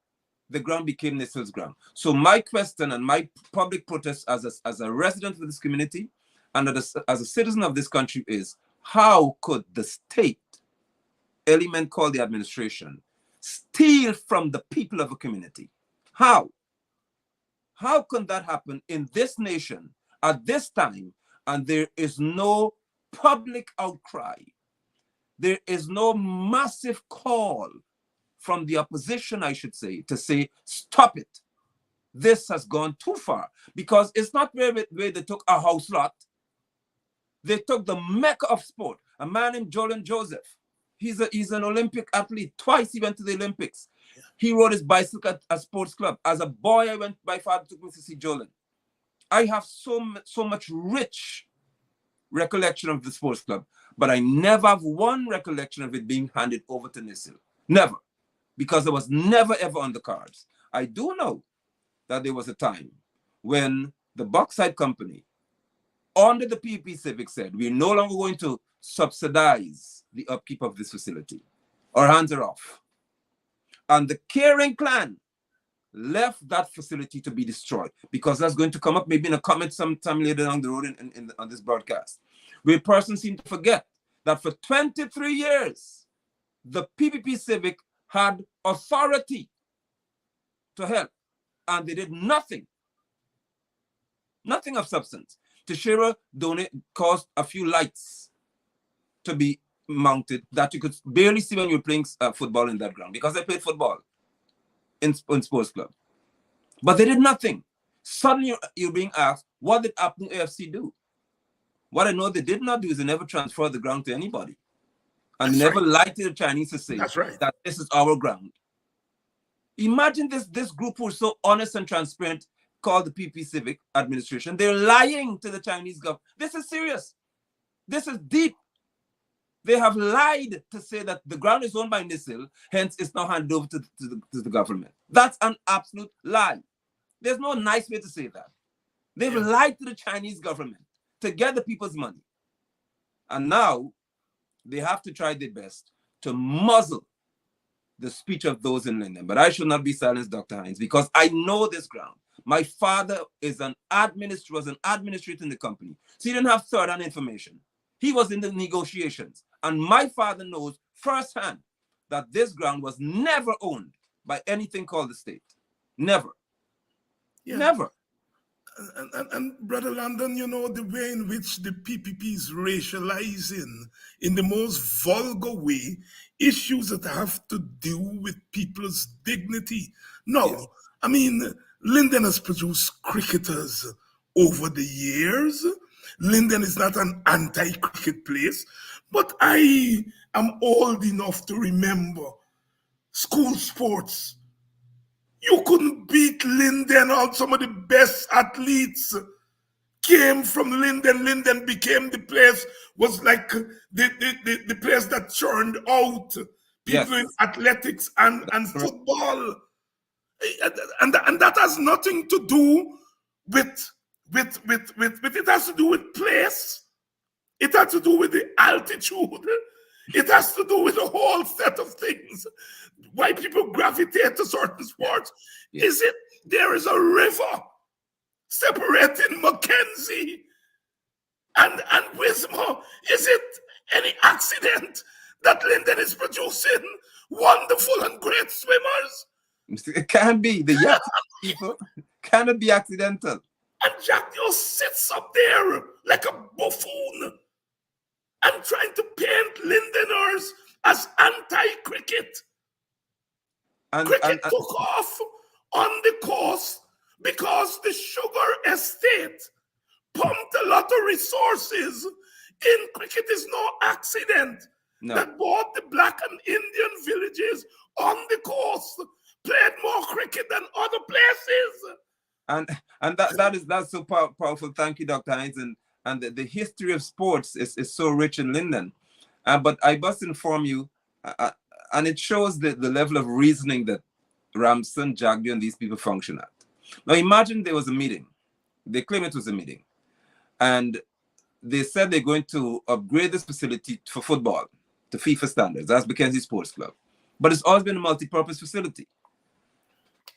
S8: the ground became NISIL's ground. So my question and my public protest as a resident of this community and as a citizen of this country is, how could the state, element called the administration, steal from the people of a community? How? How can that happen in this nation at this time and there is no public outcry? There is no massive call from the opposition, I should say, to say, stop it. This has gone too far. Because it's not where they took a house lot. They took the mecca of sport. A man named Jolin Joseph. He's an Olympic athlete. Twice he went to the Olympics. Yeah. He rode his bicycle at a sports club. As a boy, my father took me to see Jolin. I have so much rich recollection of the sports club, but I never have one recollection of it being handed over to NISIL. Never. Because it was never ever on the cards. I do know that there was a time when the bauxite company, under the PP Civic, said, we're no longer going to subsidize the upkeep of this facility. Our hands are off. And the Caring clan left that facility to be destroyed, because that's going to come up maybe in a comment sometime later down the road on this broadcast, where a person seemed to forget that for 23 years, the PPP Civic had authority to help, and they did nothing of substance. Teixeira caused a few lights to be mounted that you could barely see when you were playing football in that ground, because I played football in sports club. But they did nothing. Suddenly you're being asked, what did Apnu AFC do? What I know they did not do is they never transferred the ground to anybody. And never lied to the Chinese to say that this is our ground. Imagine this group who is so honest and transparent, called the PP Civic Administration. They're lying to the Chinese government. This is serious. This is deep. They have lied to say that the ground is owned by NISIL, hence it's now handed over to the government. That's an absolute lie. There's no nice way to say that. They've lied to the Chinese government to get the people's money. And now they have to try their best to muzzle the speech of those in Linden. But I shall not be silenced, Dr. Hines, because I know this ground. My father was an administrator in the company. So he didn't have third-hand information. He was in the negotiations. And my father knows firsthand that this ground was never owned by anything called the state. Never. Yeah. Never.
S1: And Brother Landon, you know, the way in which the PPP is racializing in the most vulgar way issues that have to do with people's dignity. No, I mean, Linden has produced cricketers over the years. Linden is not an anti-cricket place, but I am old enough to remember school sports. You couldn't beat Linden on. Some of the best athletes came from Linden. Linden became the place, was like the place that churned out people in athletics and football. And that has nothing to do with it has to do with place. It has to do with the altitude. It has to do with a whole set of things. Why people gravitate to certain sports. Is it there is a river separating Mackenzie and Wismar? Is it any accident that Linden is producing wonderful and great swimmers?
S8: It can be. The yacht people cannot be accidental.
S1: And Jack just sits up there like a buffoon and trying to paint Lindeners as anti-cricket. Cricket took off on the coast because the sugar estate pumped a lot of resources in. Cricket is no accident. No. That both the black and Indian villages on the coast played more cricket than other places.
S8: And that's so powerful. Thank you, Dr. Hines. And the history of sports is so rich in Linden. But I must inform you, and it shows the level of reasoning that Ramson, Jagdi, and these people function at. Now imagine there was a meeting. They claim it was a meeting. And they said they're going to upgrade this facility for football to FIFA standards. That's Mackenzie Sports Club. But it's always been a multi-purpose facility.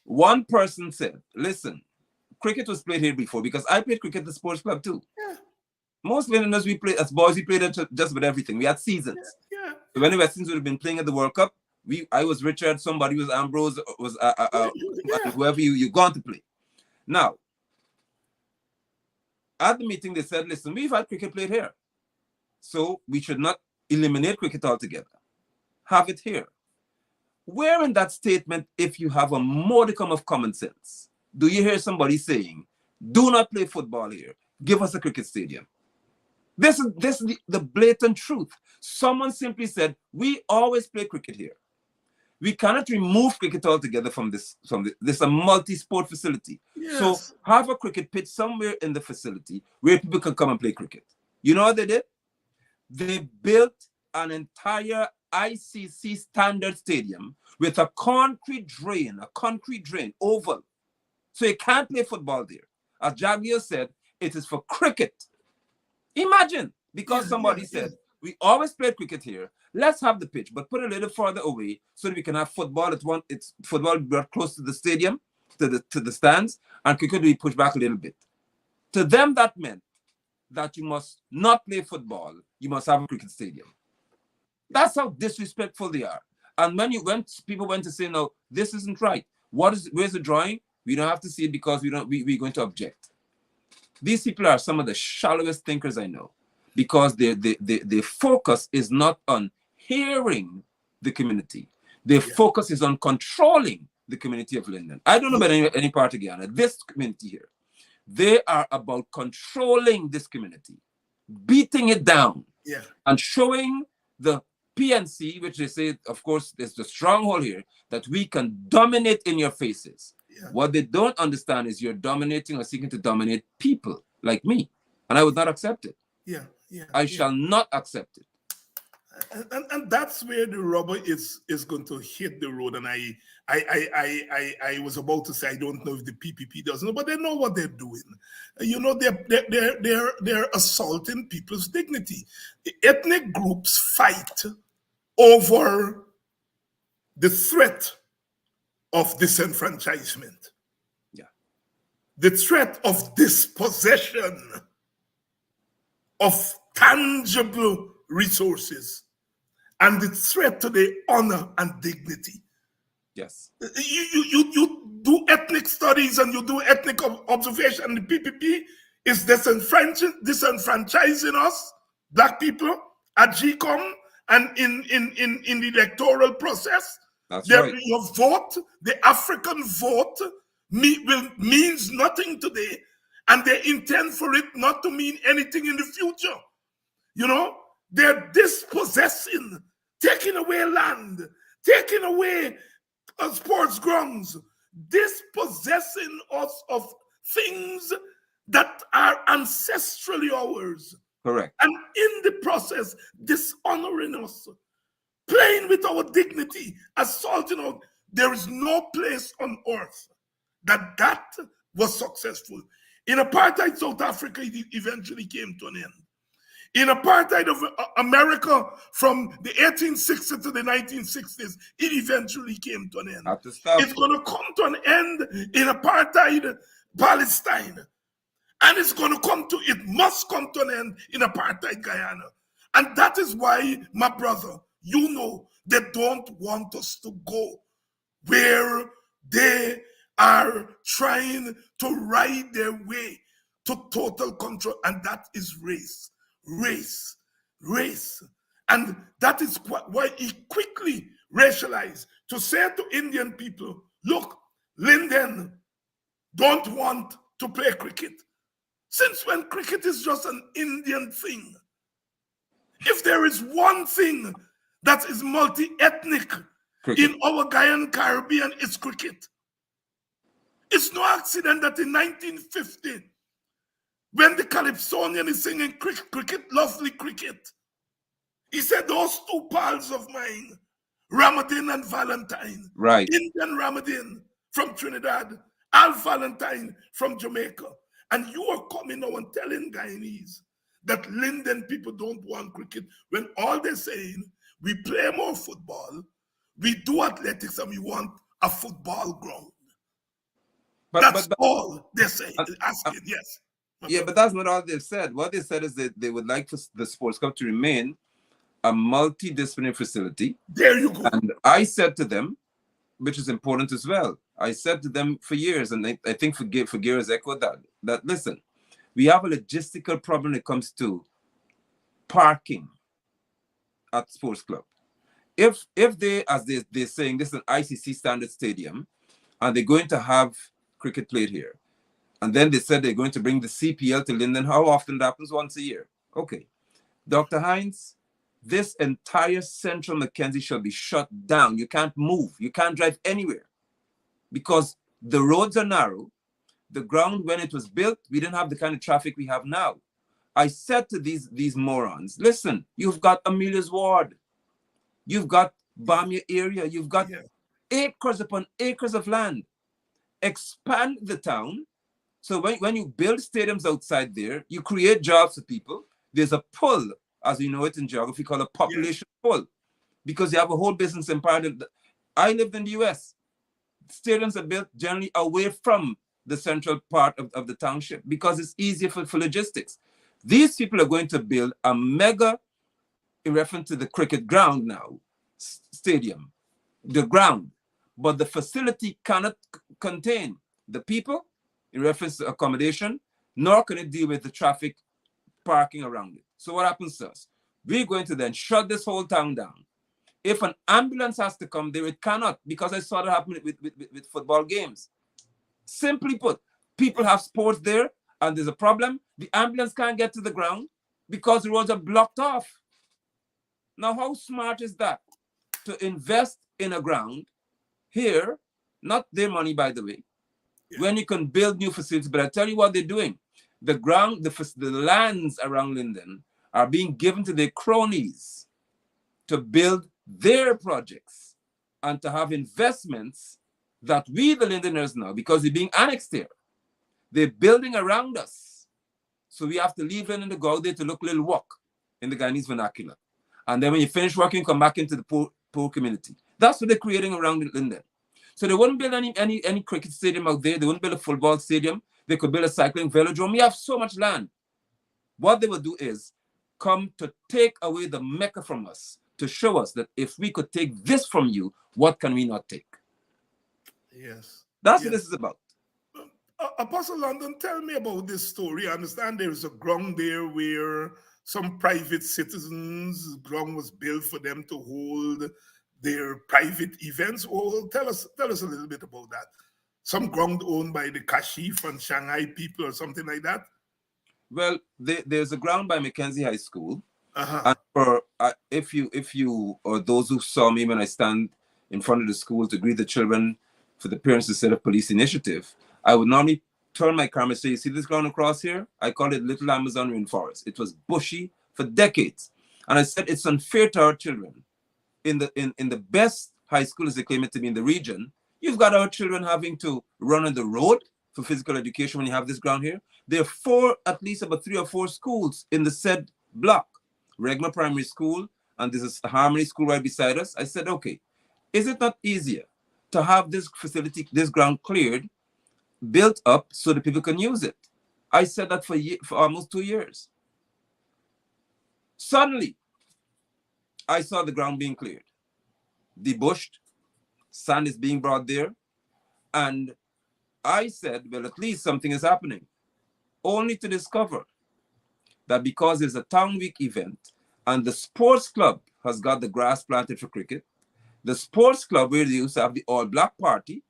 S8: One person said, listen, cricket was played here before, because I played cricket at the sports club too. Yeah. Most Linderners, we played, as boys, we played it just with everything. We had seasons. Yeah. So when the Westerners would have been playing at the World Cup, I was Richard, somebody was Ambrose, was whoever you're going to play. Now, at the meeting, they said, listen, we've had cricket played here. So we should not eliminate cricket altogether. Have it here. Where in that statement, if you have a modicum of common sense, do you hear somebody saying, do not play football here, give us a cricket stadium? This is the blatant truth. Someone simply said, we always play cricket here. We cannot remove cricket altogether from this. This is a multi-sport facility. Yes. So have a cricket pitch somewhere in the facility where people can come and play cricket. You know what they did? They built an entire ICC standard stadium with a concrete drain, oval. So you can't play football there. As Javier said, it is for cricket. Imagine, because somebody said, we always play cricket here. Let's have the pitch, but put it a little further away so that we can have football. It's football brought close to the stadium. to the stands, and cricket will be pushed back a little bit. To them, that meant that you must not play football. You must have a cricket stadium. That's how disrespectful they are. And when people went to say, no, this isn't right. Where's the drawing? We don't have to see it because we're going to object. These people are some of the shallowest thinkers I know, because their focus is not on hearing the community. Their focus is on controlling the community of Linden. I don't know about any part of Guyana. This community here, they are about controlling this community, beating it down, and showing the PNC, which they say, of course, is the stronghold here, that we can dominate in your faces. What they don't understand is you're dominating or seeking to dominate people like me, and I would not accept it. I shall not accept it.
S1: And that's where the rubber is going to hit the road. And I was about to say, I don't know if the PPP does know, but they know what they're doing. You know, they're assaulting people's dignity. Ethnic groups fight over the threat of disenfranchisement, the threat of dispossession of tangible resources, and the threat to their honor and dignity.
S8: Yes.
S1: You do ethnic studies and you do ethnic observation, and the PPP is disenfranchising us, black people, at GCOM and in the electoral process.
S8: That's right.
S1: Your vote, the African vote, means nothing today, and they intend for it not to mean anything in the future. You know, they're dispossessing, taking away land, taking away sports grounds, dispossessing us of things that are ancestrally ours.
S8: Correct.
S1: And in the process, dishonoring us, playing with our dignity, assaulting us. There is no place on earth that was successful. In apartheid South Africa, it eventually came to an end. In apartheid of America from the 1860s to the 1960s, it eventually came to an end. It's going to come to an end in apartheid Palestine. And it must come to an end in apartheid Guyana. And that is why, my brother, you know, they don't want us to go where they are trying to ride their way to total control. And that is race. And that is why he quickly racialized to say to Indian people, look, Linden don't want to play cricket. Since when cricket is just an Indian thing? If there is one thing that is multi-ethnic in our Guyana Caribbean, it's cricket. It's no accident that in 1950, when the Calypsonian is singing cricket, lovely cricket, he said, those two pals of mine, Ramadan and Valentine,
S8: right?
S1: Indian Ramadan from Trinidad, Al Valentine from Jamaica. And you are coming now and telling Guyanese that Linden people don't want cricket, when all they're saying, we play more football, we do athletics, and we want a football ground. That's all they're saying, asking, yes.
S8: Yeah, but that's not all they've said. What they said is that they would like for the sports club to remain a multidisciplinary facility.
S1: There you go.
S8: And I said to them, which is important as well, I said to them for years, and I think Figueroa has echoed that listen, we have a logistical problem when it comes to parking at sports club. If they, as they're saying, this is an ICC standard stadium, and they're going to have cricket played here, and then they said they're going to bring the CPL to Linden, how often that happens? Once a year. Okay. Dr. Hines, this entire central Mackenzie shall be shut down. You can't move. You can't drive anywhere because the roads are narrow. The ground, when it was built, we didn't have the kind of traffic we have now. I said to these morons, listen, you've got Amelia's Ward. You've got Bamia area. You've got acres upon acres of land. Expand the town. So when you build stadiums outside there, you create jobs for people. There's a pull, as you know it in geography, called a population pull, because you have a whole business empire. I lived in the US. stadiums are built generally away from the central part of the township because it's easier for logistics. These people are going to build a mega, in reference to the cricket ground now, stadium, the ground, but the facility cannot contain the people in reference to accommodation, nor can it deal with the traffic parking around it. So what happens to us? We're going to then shut this whole town down. If an ambulance has to come there, it cannot, because I saw that happen with football games. Simply put, people have sports there and there's a problem. The ambulance can't get to the ground because the roads are blocked off. Now, how smart is that? To invest in a ground here, not their money, by the way, when you can build new facilities. But I tell you what they're doing. The ground, the lands around Linden are being given to their cronies to build their projects and to have investments that we, the Lindeners, now, because we're being annexed here, they're building around us. So we have to leave Linden to go out there to look a little walk in the Guyanese vernacular. And then when you finish working, come back into the poor community. That's what they're creating around Linden. So they wouldn't build any cricket stadium out there. They wouldn't build a football stadium. They could build a cycling velodrome. We have so much land. What they would do is come to take away the Mecca from us, to show us that if we could take this from you, what can we not take?
S1: Yes.
S8: That's what this is about.
S1: Apostle London, tell me about this story. I understand there is a ground there where some private citizens' ground was built for them to hold their private events. Oh, tell us a little bit about that. Some ground owned by the Kashif and Shanghai people or something like that?
S8: Well, there's a ground by Mackenzie High School. And for if you or those who saw me when I stand in front of the school to greet the children for the parents to set up police initiative, I would normally turn my camera and say, you see this ground across here? I call it Little Amazon Rainforest. It was bushy for decades. And I said, it's unfair to our children. In the best high school, as they claim it to be in the region, you've got our children having to run on the road for physical education when you have this ground here. There are at least about 3 or 4 schools in the said block. Regma Primary School, and there's a Harmony School right beside us. I said, okay, is it not easier to have this facility, this ground cleared, built up so that people can use it? I said that for almost 2 years. Suddenly, I saw the ground being cleared, debushed, sand is being brought there, and I said, well, at least something is happening, only to discover that because there's a town week event and the sports club has got the grass planted for cricket, the sports club where they used to have the all black party,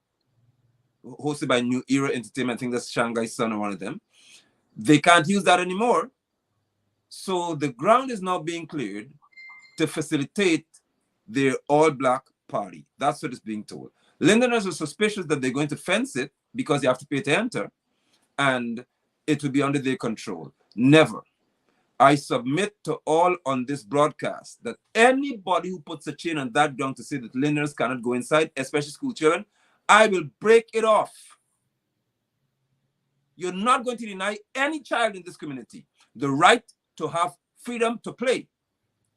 S8: hosted by New Era Entertainment, I think that's Shanghai Sun or one of them, they can't use that anymore. So the ground is now being cleared to facilitate their all black party. That's what is being told. Lindeners are suspicious that they're going to fence it because you have to pay to enter and it will be under their control. Never. I submit to all on this broadcast that anybody who puts a chain on that ground to say that Lindeners cannot go inside, especially school children, I will break it off. You're not going to deny any child in this community the right to have freedom to play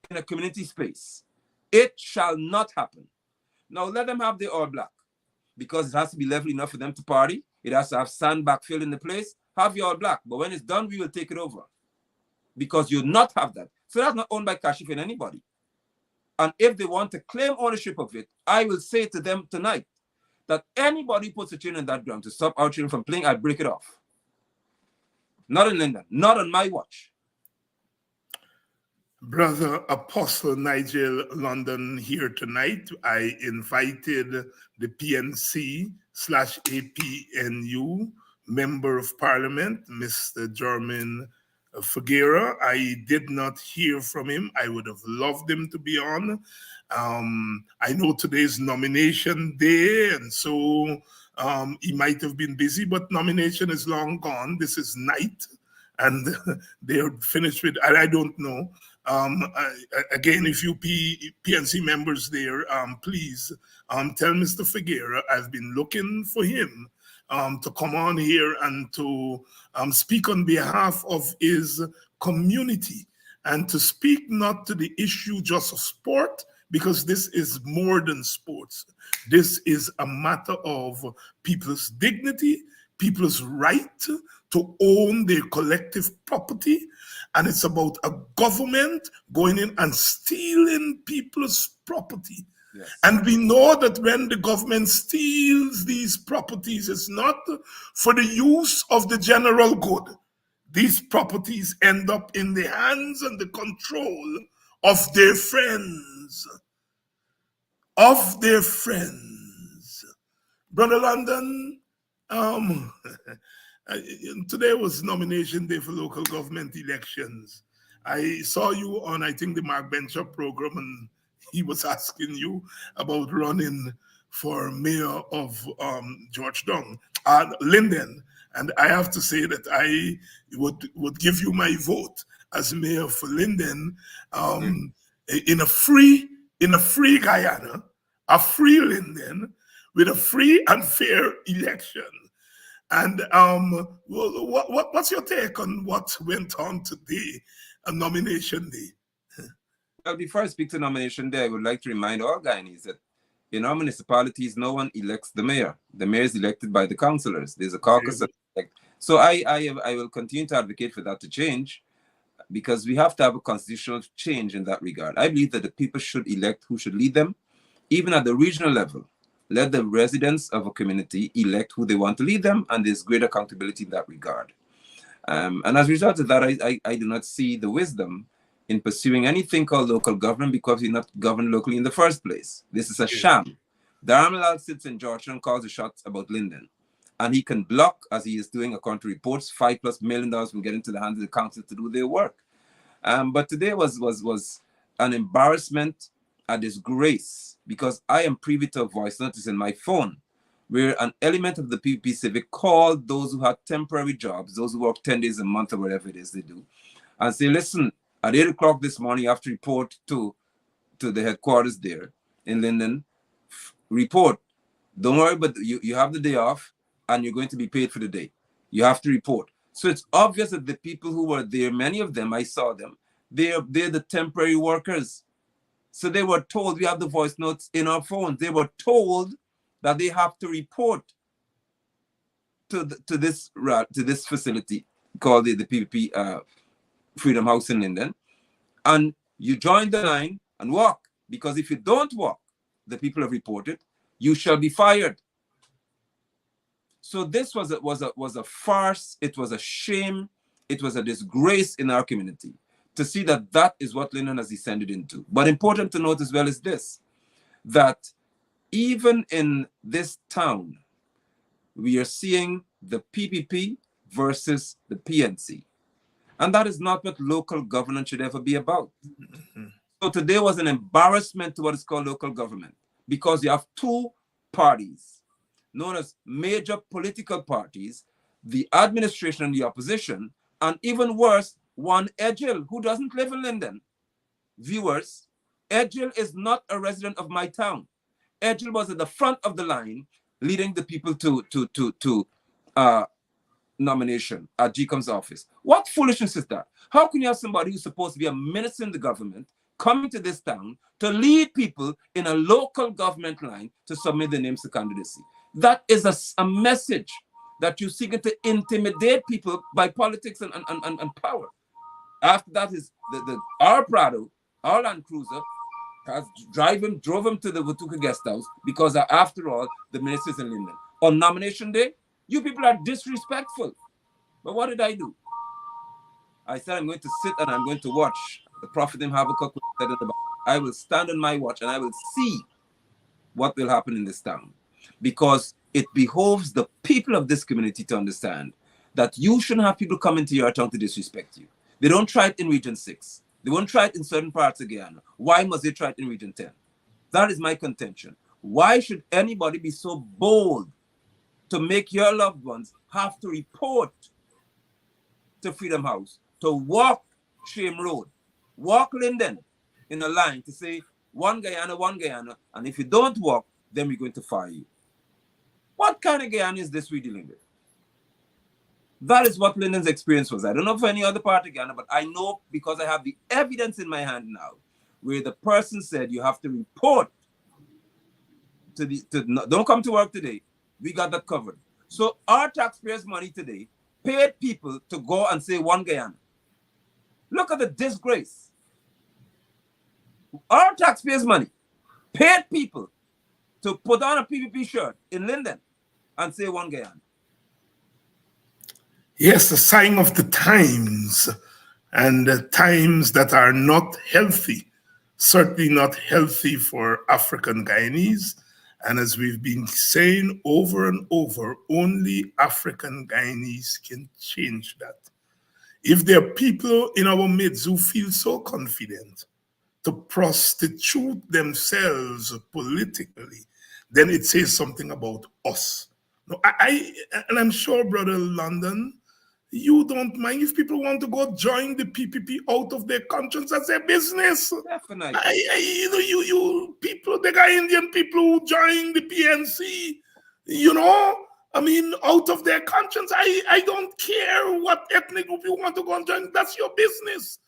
S8: in a community space. It shall not happen. Now let them have the all black because it has to be level enough for them to party. It has to have sand backfill in the place. Have your all black. But when it's done, we will take it over because you not have that. So that's not owned by Kashif and anybody. And if they want to claim ownership of it, I will say to them tonight that anybody puts a chain in that ground to stop our children from playing, I break it off. Not in Linden, not on my watch.
S1: Brother Apostle Nigel London here tonight. I invited the PNC/APNU Member of Parliament, Mr. German Figuera. I did not hear from him. I would have loved him to be on. I know today's nomination day, and so he might have been busy, but nomination is long gone. This is night, and they're finished with, I don't know. Again, if you PNC members there, please tell Mr. Figuera I've been looking for him to come on here and to speak on behalf of his community and to speak not to the issue just of sport, because this is more than sports. This is a matter of people's dignity, people's right to own their collective property, and it's about a government going in and stealing people's property.
S8: Yes.
S1: And we know that when the government steals these properties, it's not for the use of the general good. These properties end up in the hands and the control of their friends. Of their friends. Brother London, today was nomination day for local government elections. I saw you on, I think, the Mark Bencher program, and he was asking you about running for mayor of Georgetown, Linden. And I have to say that I would give you my vote as mayor for Linden in a free Guyana, a free Linden, with a free and fair election. And what's your take on what went on today, a nomination day?
S8: Well, before I speak to nomination day, I would like to remind all Guyanese that in our municipalities, no one elects the mayor. The mayor is elected by the councillors. There's a caucus. So I will continue to advocate for that to change, because we have to have a constitutional change in that regard. I believe that the people should elect who should lead them, even at the regional level. Let the residents of a community elect who they want to lead them, and there's great accountability in that regard. And as a result of that, I do not see the wisdom in pursuing anything called local government, because you're not governed locally in the first place. This is a sham. Daramalal sits in Georgia and calls the shots about Linden. And he can block, as he is doing according to reports, $5+ million from getting to the hands of the council to do their work. But today was an embarrassment, a disgrace, because I am privy to a voice notice in my phone where an element of the PPP Civic called those who had temporary jobs, those who work 10 days a month or whatever it is they do, and say, listen, at 8 o'clock this morning, you have to report to the headquarters there in Linden. Report. Don't worry, but you have the day off, and you're going to be paid for the day. You have to report. So it's obvious that the people who were there, many of them, I saw them, they're the temporary workers. So they were told, we have the voice notes in our phones, they were told that they have to report to this facility called the PPP Freedom House in Linden. And you join the line and walk, because if you don't walk, the people have reported, you shall be fired. So this was a farce. It was a shame. It was a disgrace in our community to see that is what Linden has descended into. But important to note as well is this, that even in this town, we are seeing the PPP versus the PNC. And that is not what local governance should ever be about. So today was an embarrassment to what is called local government, because you have two parties known as major political parties, the administration and the opposition, and even worse, one Edgil who doesn't live in Linden. Viewers, Edgil is not a resident of my town. Edgil was at the front of the line leading the people to nomination at GCOM's office. What foolishness is that? How can you have somebody who's supposed to be a minister in the government coming to this town to lead people in a local government line to submit their names to candidacy? That is a message that you're seeking to intimidate people by politics and power. After that is our Prado, our Land Cruiser, has drove him to the Watuka guest house, because after all, the minister's in Linden. On nomination day, you people are disrespectful. But what did I do? I said I'm going to sit and I'm going to watch. The Prophet Habakkuk said in the Bible, I will stand on my watch and I will see what will happen in this town. Because it behoves the people of this community to understand that you shouldn't have people come into your town to disrespect you. They don't try it in Region 6. They won't try it in certain parts of Guyana. Why must they try it in Region 10? That is my contention. Why should anybody be so bold to make your loved ones have to report to Freedom House, to walk Shame Road, walk Linden in a line to say, one Guyana, and if you don't walk, then we're going to fire you? What kind of Guyana is this we're dealing with? That is what Linden's experience was. I don't know for any other part of Guyana, but I know because I have the evidence in my hand now, where the person said you have to report don't come to work today. We got that covered. So our taxpayers' money today paid people to go and say one Guyana. Look at the disgrace. Our taxpayers' money paid people to put on a PPP shirt in Linden and say one Guyana.
S1: Yes, a sign of the times, and the times that are not healthy, certainly not healthy for African Guyanese. And as we've been saying over and over, only African Guyanese can change that. If there are people in our midst who feel so confident to prostitute themselves politically, then it says something about us. No, and I'm sure, Brother London, you don't mind if people want to go join the PPP out of their conscience as their business.
S8: Definitely.
S1: You people, the guy Indian people who join the PNC, out of their conscience. I don't care what ethnic group you want to go and join. That's your business.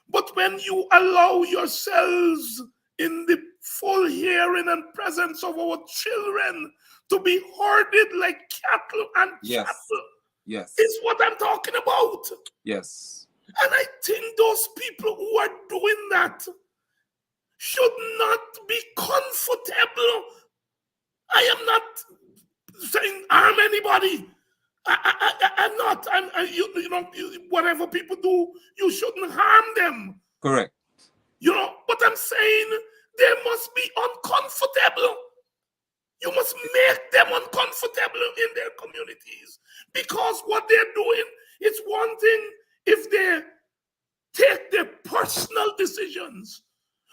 S1: But when you allow yourselves in the full hearing and presence of our children to be herded like cattle and chattel,
S8: yes,
S1: is what I'm talking about.
S8: Yes.
S1: And I think those people who are doing that should not be comfortable. I am not saying harm anybody. I'm not. Whatever people do, you shouldn't harm them.
S8: Correct.
S1: But I'm saying they must be uncomfortable. You must make them uncomfortable in their communities, because what they're doing is one thing if they take their personal decisions,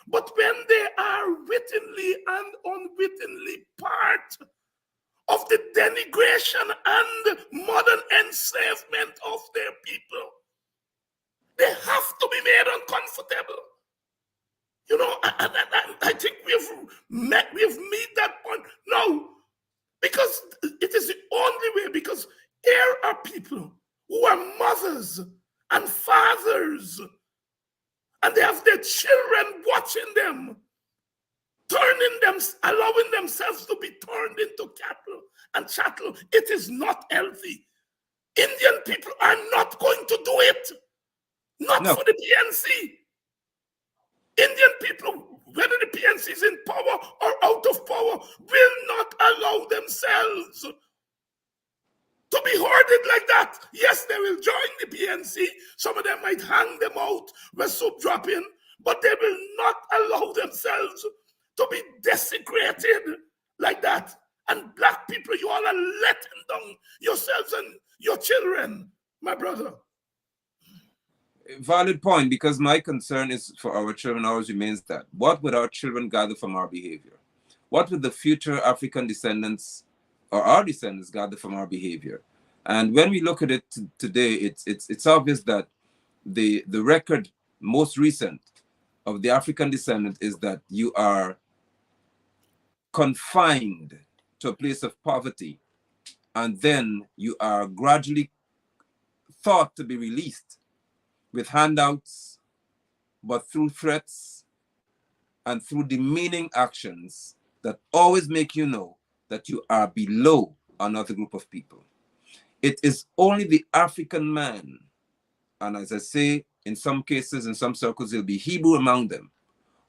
S1: but when they are wittingly and unwittingly part of the denigration and modern enslavement of their people, they have to be made uncomfortable. I think we've met that point. No, because it is the only way, because here are people who are mothers and fathers, and they have their children watching them, allowing themselves to be turned into cattle and chattel. It is not healthy. Indian people are not going to do it. Not for the PNC. Indian people, whether the PNC is in power or out of power, will not allow themselves to be hoarded like that. Yes, they will join the PNC. Some of them might hang them out when soup drop in, but they will not allow themselves to be desecrated like that. And black people, you all are letting down yourselves and your children, my brother.
S8: Valid point, because my concern is for our children always remains that what would our children gather from our behavior? What would the future African descendants or our descendants gather from our behavior? And when we look at it today, it's obvious that the record most recent of the African descendant is that you are confined to a place of poverty, and then you are gradually thought to be released with handouts, but through threats and through demeaning actions that always make you know that you are below another group of people. It is only the African man, and as I say, in some cases, in some circles, there'll be Hebrew among them,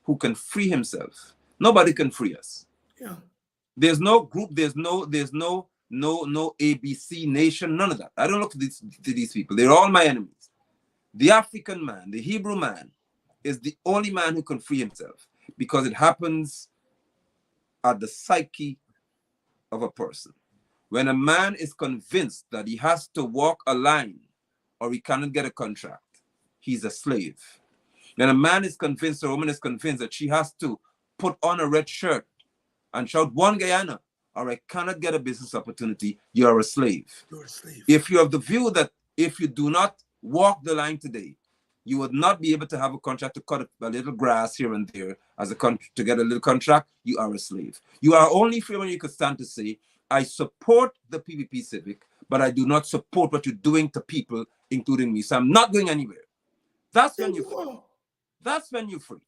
S8: who can free himself. Nobody can free us.
S1: Yeah.
S8: There's no group, there's no ABC nation, none of that. I don't look to these people. They're all my enemies. The African man, the Hebrew man, is the only man who can free himself, because it happens at the psyche of a person. When a man is convinced that he has to walk a line or he cannot get a contract, he's a slave. When a man is convinced, or a woman is convinced that she has to put on a red shirt and shout one Guyana or I cannot get a business opportunity, you're a slave.
S1: You're a slave.
S8: If you have the view that if you do not walk the line today, you would not be able to have a contract to cut a little grass here and there to get a little contract, you are a slave. You are only free when you could stand to say, I support the PPP Civic, but I do not support what you're doing to people, including me. So I'm not going anywhere. That's when you're free. That's when you're free.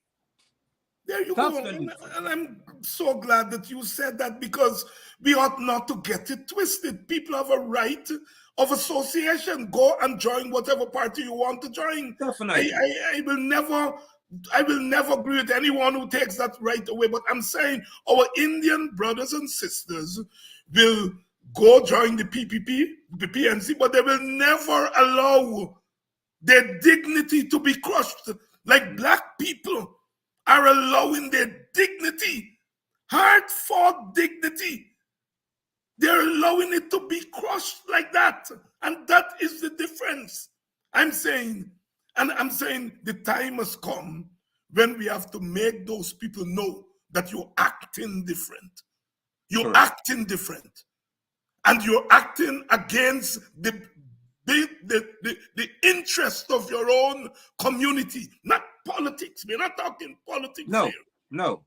S1: There you
S8: That's
S1: go.
S8: very
S1: And I'm so glad that you said that, because we ought not to get it twisted. People have a right of association. Go and join whatever party you want to join.
S8: definitely.
S1: I will never agree with anyone who takes that right away. But I'm saying our Indian brothers and sisters will go join the PPP, the PNC, but they will never allow their dignity to be crushed. Like black people are allowing their dignity, hard fought dignity, they're allowing it to be crushed like that. And that is the difference. I'm saying the time has come when we have to make those people know that you're acting different. You're
S8: Correct.
S1: acting different. And you're acting against the interest of your own community, not politics. We're not talking politics
S8: No,
S1: here.
S8: no.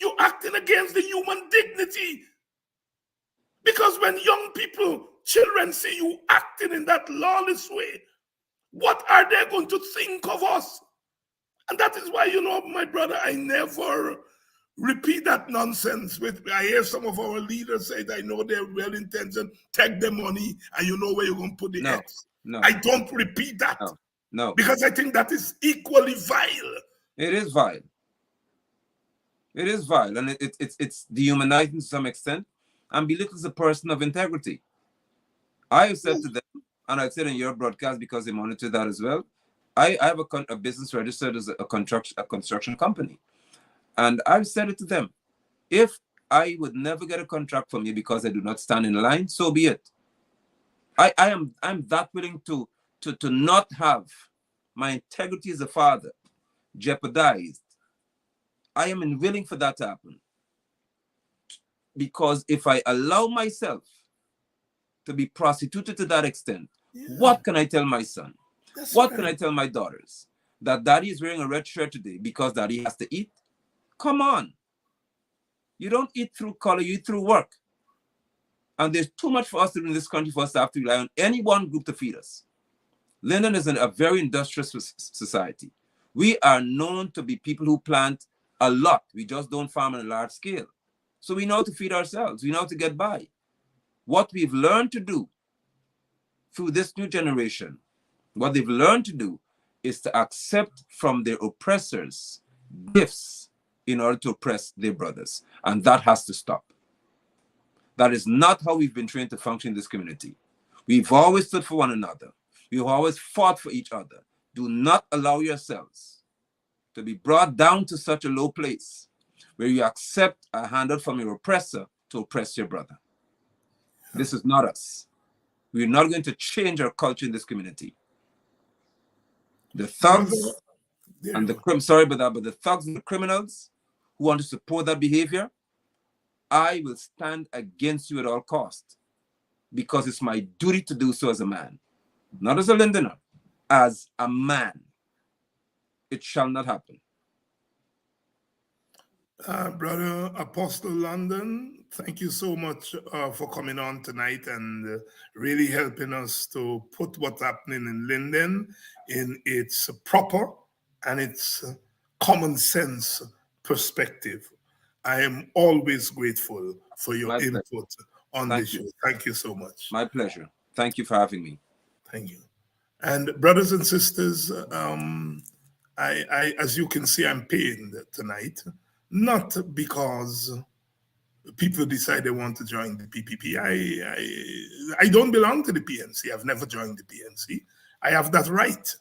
S1: You're acting against the human dignity. Because when young people, children see you acting in that lawless way, what are they going to think of us? And that is why, my brother, I never repeat that nonsense. I hear some of our leaders say that I know they're well intentioned, take the money, and you know where you're going to put the
S8: No,
S1: X.
S8: no.
S1: I don't repeat that.
S8: No.
S1: Because I think that is equally vile.
S8: It is vile. It is vile, and it's dehumanizing to some extent, and belittles a person of integrity. I have said to them, and I've said in your broadcast because they monitor that as well. I have a business registered as a construction company, and I've said it to them: if I would never get a contract from you because I do not stand in line, so be it. I'm that willing to not have my integrity as a father jeopardized. I am willing for that to happen. Because if I allow myself to be prostituted to that extent, what can I tell my son? What can I tell my daughters? That daddy is wearing a red shirt today because daddy has to eat? Come on. You don't eat through color, you eat through work. And there's too much for us to do in this country for us to have to rely on any one group to feed us. Linden is a very industrious society. We are known to be people who plant a lot. We just don't farm on a large scale. So we know how to feed ourselves. We know how to get by. What we've learned to do through this new generation, what they've learned to do is to accept from their oppressors gifts in order to oppress their brothers. And that has to stop. That is not how we've been trained to function in this community. We've always stood for one another. We've always fought for each other. Do not allow yourselves to be brought down to such a low place where you accept a handout from your oppressor to oppress your brother. This is not us. We're not going to change our culture in this community. The thugs and the the thugs and the criminals who want to support that behavior, I will stand against you at all costs, because it's my duty to do so as a man, not as a Lindener, as a man. It shall not happen.
S1: Brother Apostle London, thank you so much for coming on tonight and really helping us to put what's happening in Linden in its proper and its common sense perspective. I am always grateful for your input on this show. Thank you so much.
S8: My pleasure. Thank you for having me.
S1: Thank you. And brothers and sisters, I as you can see, I'm pained tonight. Not because people decide they want to join the PPP. I don't belong to the PNC. I've never joined the PNC. I have that right.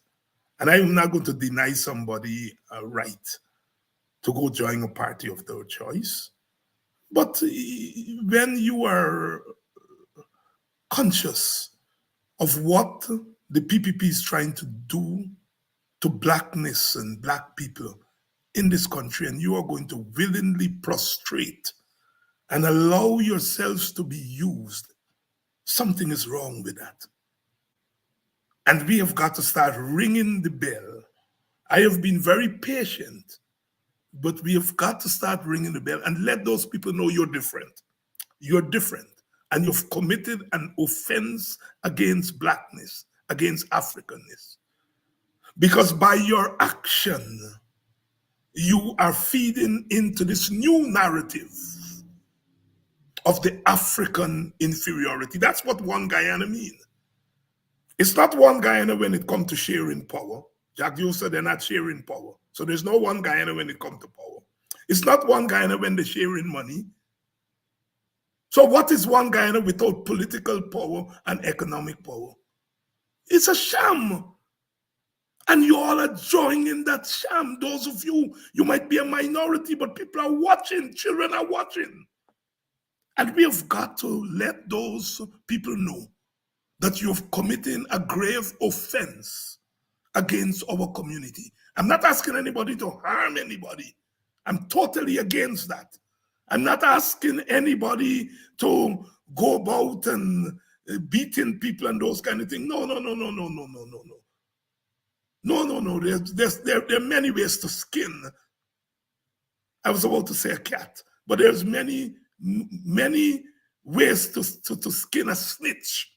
S1: And I'm not going to deny somebody a right to go join a party of their choice. But when you are conscious of what the PPP is trying to do to blackness and black people in this country, and you are going to willingly prostrate and allow yourselves to be used, something is wrong with that. And we have got to start ringing the bell. I have been very patient, but we have got to start ringing the bell and let those people know you're different. You're different, and you've committed an offense against blackness, against Africanness. Because by your action, you are feeding into this new narrative of the African inferiority. That's what one Guyana means. It's not one Guyana when it comes to sharing power. Jack Hughes said they're not sharing power. So there's no one Guyana when it comes to power. It's not one Guyana when they're sharing money. So what is one Guyana without political power and economic power? It's a sham. And you all are joining that sham. Those of you, you might be a minority, but people are watching, children are watching. And we have got to let those people know that you're committing a grave offense against our community. I'm not asking anybody to harm anybody. I'm totally against that. I'm not asking anybody to go about and beating people and those kind of things. No. There are many ways to skin. I was about to say a cat, but there's many ways to skin a snitch.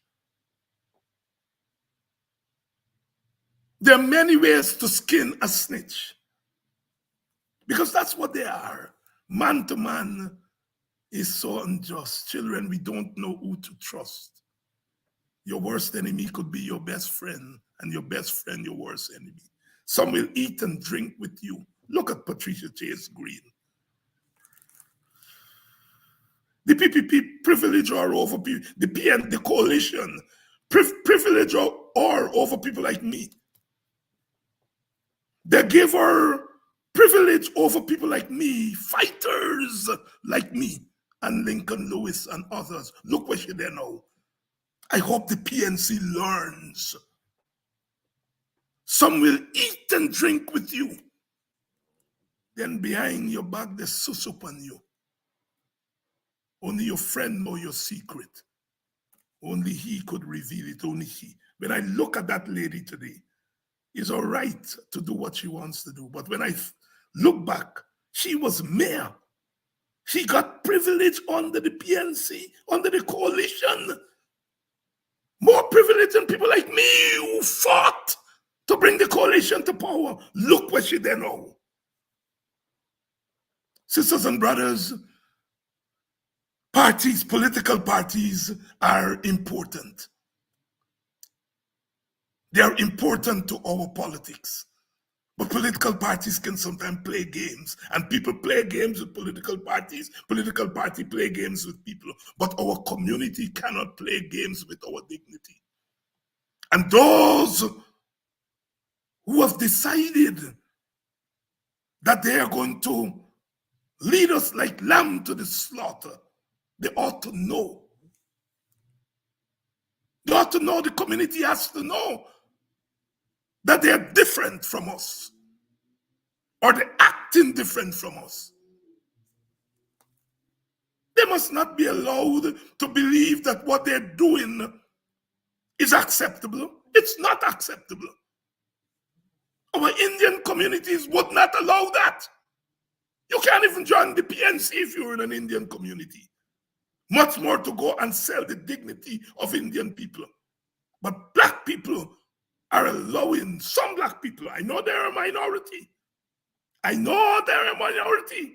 S1: There are many ways to skin a snitch. Because that's what they are. Man to man is so unjust. Children, we don't know who to trust. Your worst enemy could be your best friend, and your best friend your worst enemy. Some will eat and drink with you. Look at Patricia Chase Green. The PPP privilege or over people, the PN, the coalition, privilege or over people like me. They give her privilege over people like me, fighters like me, and Lincoln Lewis and others. Look where she there now. I hope the PNC learns. Some will eat and drink with you. Then behind your back, they sus upon you. Only your friend know your secret. Only he could reveal it, only he. When I look at that lady today, it's all right to do what she wants to do. But when I look back, she was mayor. She got privilege under the PNC, under the coalition. More privilege than people like me who fought to bring the coalition to power. Look what she did now. Sisters and brothers, parties, political parties are important. They are important to our politics. But political parties can sometimes play games, and people play games with political parties. Political party play games with people, but our community cannot play games with our dignity. And those who have decided that they are going to lead us like lamb to the slaughter, they ought to know. They ought to know, the community has to know that they are different from us, or they're acting different from us. They must not be allowed to believe that what they're doing is acceptable. It's not acceptable. Our Indian communities would not allow that. You can't even join the PNC if you're in an Indian community. Much more to go and sell the dignity of Indian people. But black people are allowing, some black people, I know they're a minority. I know they're a minority.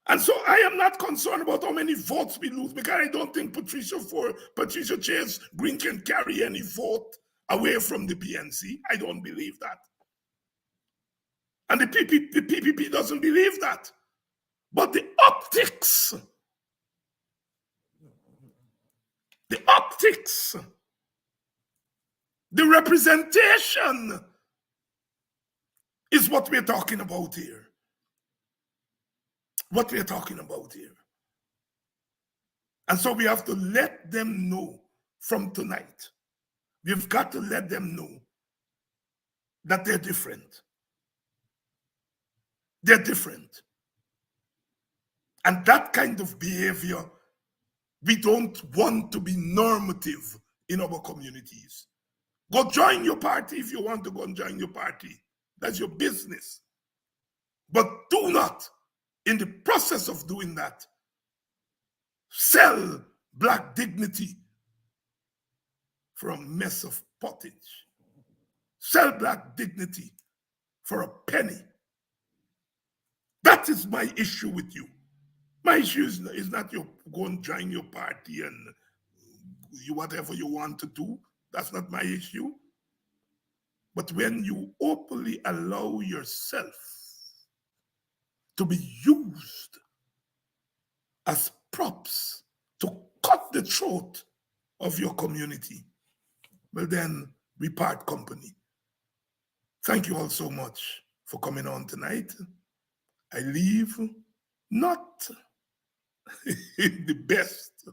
S1: And so I am not concerned about how many votes we lose, because I don't think Patricia Chase Green can carry any vote away from the PNC. I don't believe that. And the PPP doesn't believe that. But the optics, the representation is what we're talking about here. What we're talking about here. And so we have to let them know from tonight. We've got to let them know that they're different. They're different. And that kind of behavior, we don't want to be normative in our communities. Go join your party if you want to go and join your party. That's your business. But do not, in the process of doing that, sell black dignity for a mess of pottage. Sell black dignity for a penny. That is my issue with you. My issue is not you go and join your party and you whatever you want to do. That's not my issue. But when you openly allow yourself to be used as props to cut the throat of your community, well then we part company. Thank you all so much for coming on tonight. I leave not in the best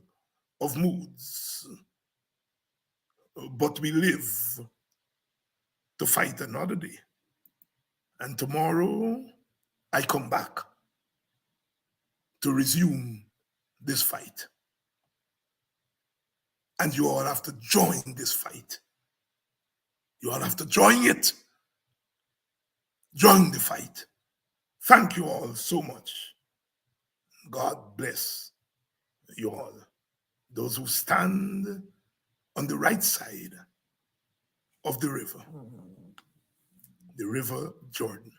S1: of moods, but we live to fight another day. And tomorrow I come back to resume this fight. And you all have to join this fight. You all have to join it. Join the fight. Thank you all so much. God bless you all. Those who stand on the right side of the river Jordan.